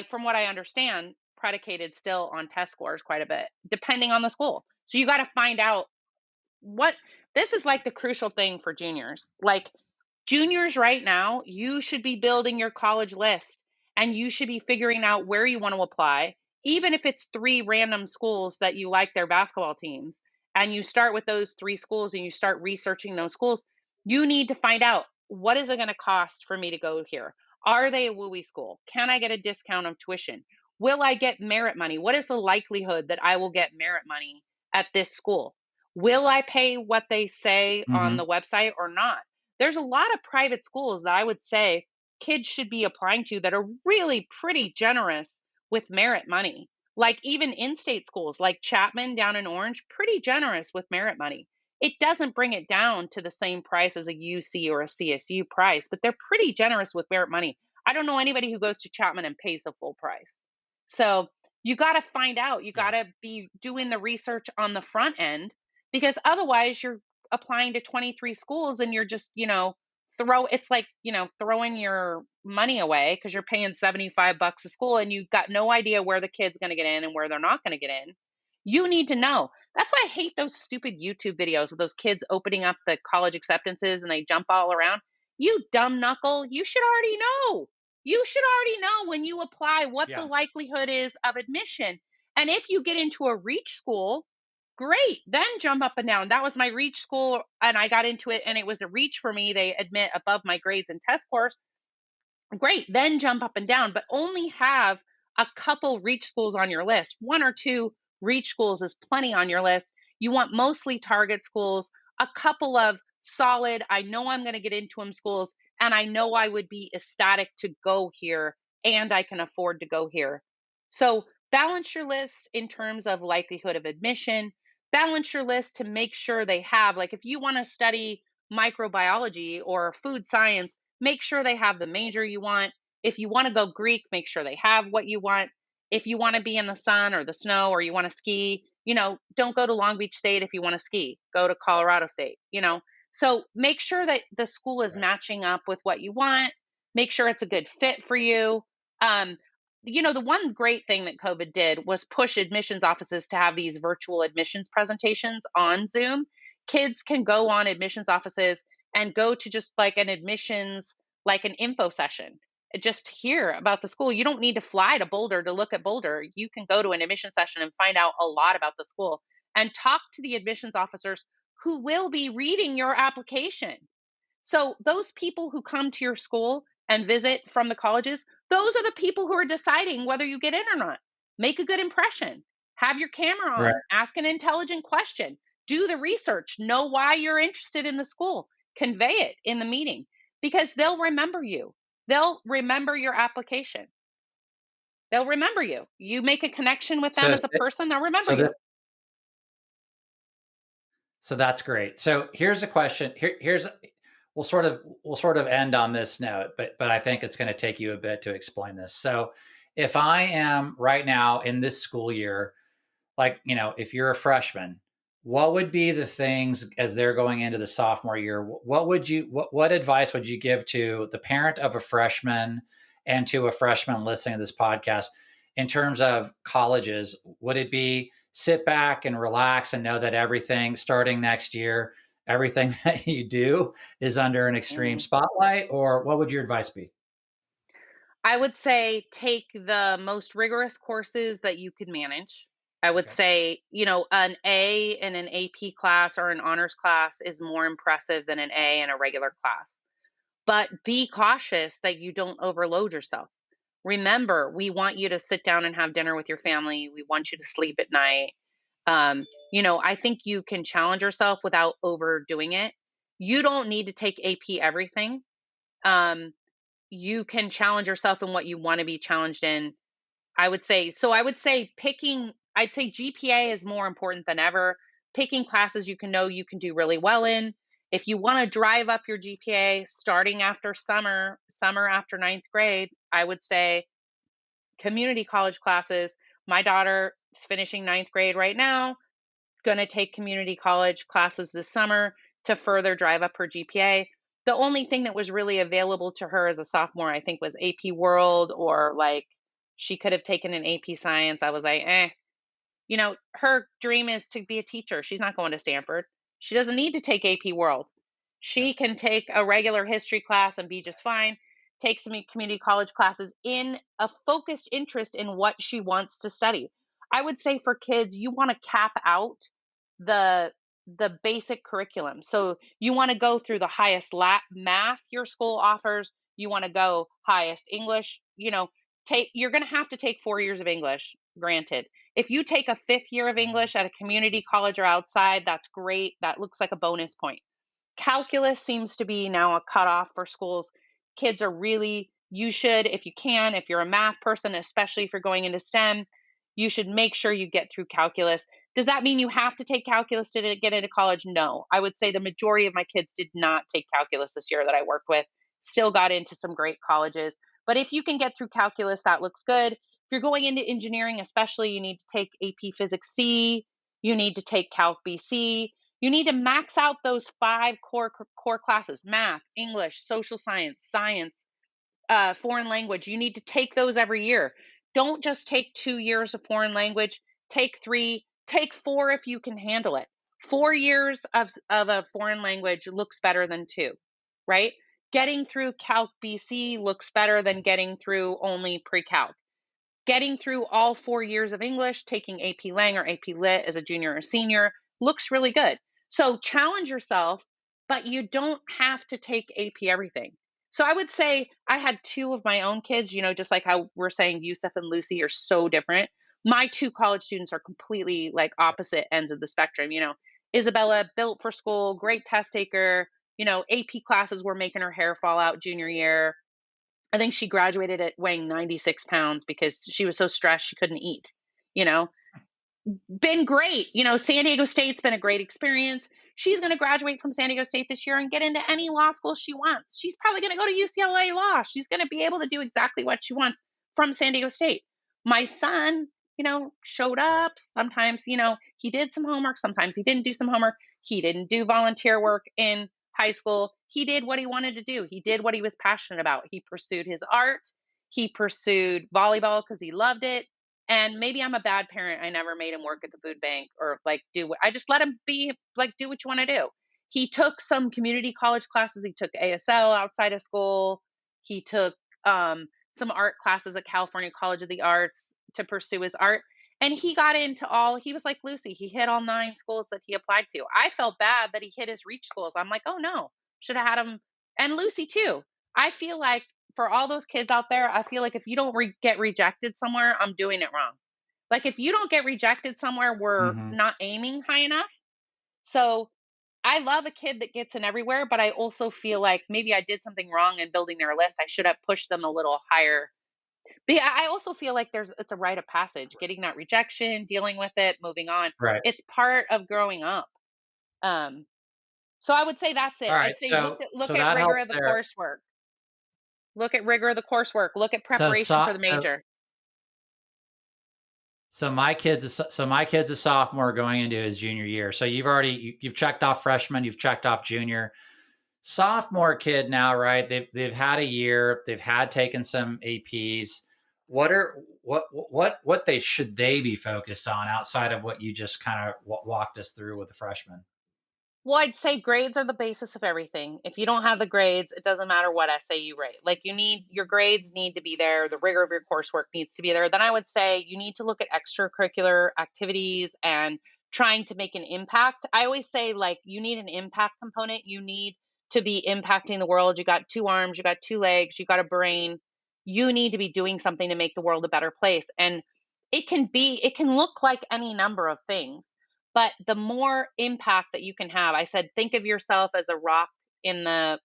from what I understand predicated still on test scores quite a bit depending on the school. So you got to find out what this is like the crucial thing for juniors. Like juniors right now, you should be building your college list and you should be figuring out where you want to apply, even if it's 3 random schools that you like their basketball teams, and you start with those 3 schools and you start researching those schools, you need to find out, what is it going to cost for me to go here? Are they a WUI school? Can I get a discount of tuition? Will I get merit money? What is the likelihood that I will get merit money at this school? Will I pay what they say on the Hmm. website or not? There's a lot of private schools that I would say kids should be applying to that are really pretty generous with merit money. Like even in-state schools like Chapman down in Orange, pretty generous with merit money. It doesn't bring it down to the same price as a UC or a CSU price, but they're pretty generous with merit money. I don't know anybody who goes to Chapman and pays the full price. So you got to find out, you got Yeah. to be doing the research on the front end, because otherwise you're applying to 23 schools and you're just, it's like, throwing your money away because you're paying 75 bucks a school and you've got no idea where the kid's going to get in and where they're not going to get in. You need to know. That's why I hate those stupid YouTube videos with those kids opening up the college acceptances and they jump all around. You dumb knuckle, you should already know. You should already know when you apply what the Yeah. likelihood is of admission. And if you get into a reach school, great, then jump up and down. That was my reach school and I got into it and it was a reach for me. They admit above my grades and test scores. Great, then jump up and down, but only have a couple reach schools on your list. One or two reach schools is plenty on your list. You want mostly target schools, a couple of solid, I know I'm going to get into them schools, and I know I would be ecstatic to go here and I can afford to go here. So balance your list in terms of likelihood of admission. Balance your list to make sure they have, like, if you want to study microbiology or food science, make sure they have the major you want. If you want to go Greek, make sure they have what you want. If you want to be in the sun or the snow or you want to ski, don't go to Long Beach State if you want to ski. Go to Colorado State. So make sure that the school is Right. matching up with what you want. Make sure it's a good fit for you. Um, the one great thing that COVID did was push admissions offices to have these virtual admissions presentations on Zoom. Kids can go on admissions offices and go to just like an admissions, like an info session, just hear about the school. You don't need to fly to Boulder to look at Boulder. You can go to an admission session and find out a lot about the school and talk to the admissions officers who will be reading your application. So those people who come to your school and visit from the colleges, those are the people who are deciding whether you get in or not. Make a good impression. Have your camera Right. on. Ask an intelligent question. Do the research. Know why you're interested in the school. Convey it in the meeting because they'll remember you. They'll remember your application. They'll remember you. You make a connection with them So, as a person, they'll remember so you. this, so that's great. So here's a question. Here's we'll sort of end on this note, but I think it's going to take you a bit to explain this. So if I am right now in this school year, like, if you're a freshman, what would be the things as they're going into the sophomore year? What advice would you give to the parent of a freshman and to a freshman listening to this podcast in terms of colleges? Would it be sit back and relax and know that everything starting next year, everything that you do is under an extreme Mm. spotlight? Or what would your advice be? I would say take the most rigorous courses that you could manage. I would Okay. say, an A in an AP class or an honors class is more impressive than an A in a regular class. But be cautious that you don't overload yourself. Remember, we want you to sit down and have dinner with your family. We want you to sleep at night. I think you can challenge yourself without overdoing it. You don't need to take AP everything. Um, you can challenge yourself in what you want to be challenged in. I would say I'd say GPA is more important than ever. Picking classes you can do really well in. If you want to drive up your GPA starting after summer after ninth grade, I would say community college classes. My daughter is finishing ninth grade right now, going to take community college classes this summer to further drive up her GPA. The only thing that was really available to her as a sophomore, I think, was AP World, or like she could have taken an AP Science. I was like, eh. Her dream is to be a teacher. She's not going to Stanford. She doesn't need to take AP World. Yeah. She can take a regular history class and be just fine. Take some community college classes in a focused interest in what she wants to study. I would say for kids, you want to cap out the basic curriculum. So you want to go through the highest math your school offers, you want to go highest English, take you're going to have to take 4 years of English, granted. If you take a 5th year of Mhm. English at a community college or outside, that's great. That looks like a bonus point. Calculus seems to be now a cutoff for schools. Kids are really, you should, if you can, if you're a math person, especially if you're going into STEM, you should make sure you get through calculus. Does that mean you have to take calculus to get into college? No. I would say the majority of my kids did not take calculus this year that I worked with, still got into some great colleges. But if you can get through calculus, that looks good. If you're going into engineering, especially, you need to take AP Physics C, you need to take Calc BC, you need to max out those 5 core classes: math, English, social science, science, foreign language. You need to take those every year. Don't just take 2 years of foreign language. Take three, take four if you can handle it. 4 years of a foreign language looks better than two, right? Getting through Calc BC looks better than getting through only pre Calc. Getting through all 4 years of English, taking AP Lang or AP Lit as a junior or senior looks really good. So challenge yourself, but you don't have to take AP everything. So I would say I had two of my own kids, just like how we're saying Yusuf and Lucy are so different. My two college students are completely like opposite ends of the spectrum. Isabella, built for school, great test taker, AP classes were making her hair fall out junior year. I think she graduated at weighing 96 pounds because she was so stressed she couldn't eat. You know, been great. San Diego State's been a great experience. She's going to graduate from San Diego State this year and get into any law school she wants. She's probably going to go to UCLA Law. She's going to be able to do exactly what she wants from San Diego State. My son, showed Right. up. Sometimes, he did some homework. Sometimes he didn't do some homework. He didn't do volunteer work in high school. He did what he wanted to do. He did what he was passionate about. He pursued his art. He pursued volleyball because he loved it. And maybe I'm a bad parent. I never made him work at the food bank or like do what I just let him be like, do what you want to do. He took some community college classes. He took ASL outside of school. He took some art classes at California College of the Arts to pursue his art. And he got into he was like Lucy. He hit all 9 schools that he applied to. I felt bad that he hit his reach schools. I'm like, oh no, should have had him. And Lucy too. I feel like for all those kids out there, I feel like if you don't get rejected somewhere, I'm doing it wrong. Like if you don't get rejected somewhere, we're Mhm. not aiming high enough. So I love a kid that gets in everywhere, but I also feel like maybe I did something wrong in building their list. I should have pushed them a little higher. But yeah, I also feel like it's a rite of passage, getting that rejection, dealing with it, moving on. Right. It's part of growing up. Um, so I would say that's All it. right. I'd say look So at look so at that rigor helps of the there. coursework. Look at rigor of the coursework. Look at So preparation so for the so major. so my kid's a sophomore going into his junior year. So you've checked off freshman, you've checked off junior. Sophomore kid now, right? They've had a year, they've had taken some APs. What they should they be focused on outside of what you just kind of walked us through with the freshman? Well, I'd say grades are the basis of everything. If you don't have the grades, it doesn't matter what essay you write. Like your grades need to be there, the rigor of your coursework needs to be there. Then I would say you need to look at extracurricular activities and trying to make an impact. I always say like you need an impact component. You need to be impacting the world. You got two arms, you got two legs, you got a brain. You need to be doing something to make the world a better place. And it can look like any number of things, but the more impact that you can have, I said, think of yourself as a rock in the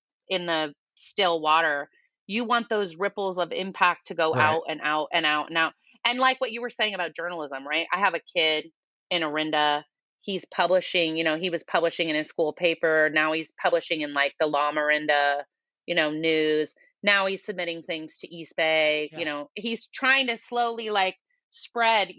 still water. You want those ripples of impact to go Right. out and out and out and out. And like what you were saying about journalism, right? I have a kid in Orinda. He's publishing, he was publishing in his school paper. Now he's publishing in like the La Marinda, news. Now he's submitting things to East Bay. Yeah. He's trying to slowly like spread,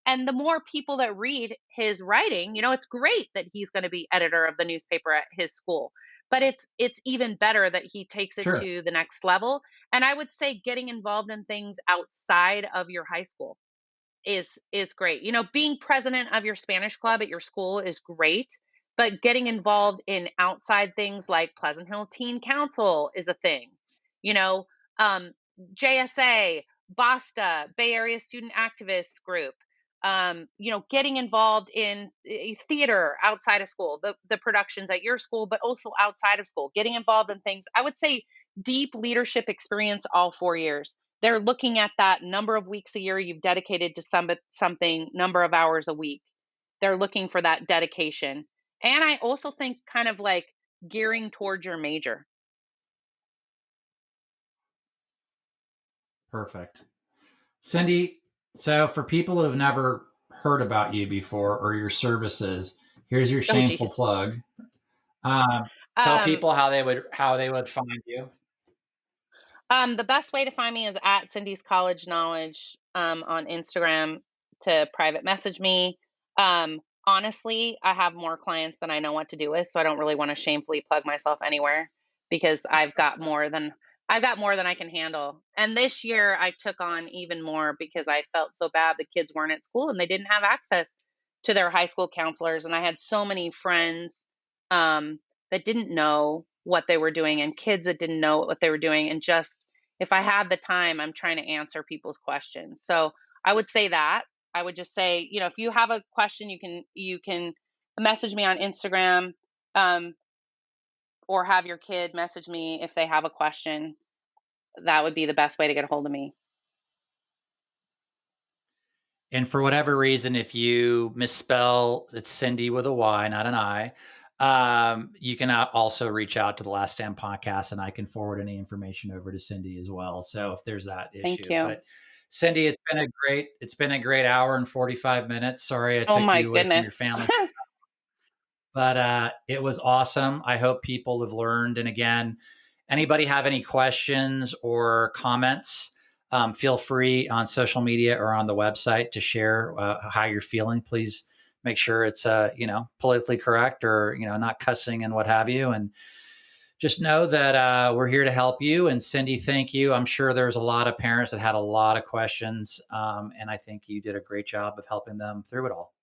and the more people that read his writing, it's great that he's going to be editor of the newspaper at his school. But it's even better that he takes it Sure. to the next level. And I would say getting involved in things outside of your high school is great. Being president of your Spanish club at your school is great, but getting involved in outside things like Pleasant Hill Teen Council is a thing. You know, um, JSA, BASTA, Bay Area Student Activists Group. Getting involved in theater outside of school, the productions at your school, but also outside of school, getting involved in things. I would say deep leadership experience all 4 years. They're looking at that number of weeks a year you've dedicated to something, number of hours a week. They're looking for that dedication. And I also think kind of like gearing towards your major. Perfect. Cyndy, so for people who have never heard about you before or your services, here's your Oh, shameful geez. plug. Um, Tell Um, people how they would find you. the best way to find me is at Cindy's College Knowledge on Instagram to private message me. Honestly, I have more clients than I know what to do with, so I don't really want to shamefully plug myself anywhere because I've got more than I can handle. And this year I took on even more because I felt so bad the kids weren't at school and they didn't have access to their high school counselors. And I had so many friends um, that didn't know what they were doing and kids that didn't know what they were doing. And just if I have the time, I'm trying to answer people's questions. So I would say that. I would just say, if you have a question, you can message me on Instagram, um, or have your kid message me if they have a question. That would be the best way to get a hold of me. And for whatever reason, if you misspell, it's Cindy with a Y, not an I. You can also reach out to the Last Stand podcast, and I can forward any information over to Cindy as well. So if there's that Thank issue, you. but Cindy, it's been a great hour and 45 minutes. Sorry I Oh took my you away from your goodness. family, but it was awesome. I hope people have learned. And again, anybody have any questions or comments? Feel free on social media or on the website to share how you're feeling. Please make sure it's politically correct or not cussing and what have you. And just know that we're here to help you. And Cyndy, thank you. I'm sure there's a lot of parents that had a lot of questions, and I think you did a great job of helping them through it all.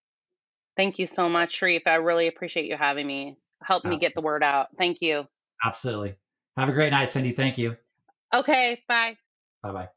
Thank you so much, Sharif. I really appreciate you having me. Help me Uh, get the word out. Thank you. Absolutely. Have a great night, Cyndy. Thank you. Okay, bye. Bye bye.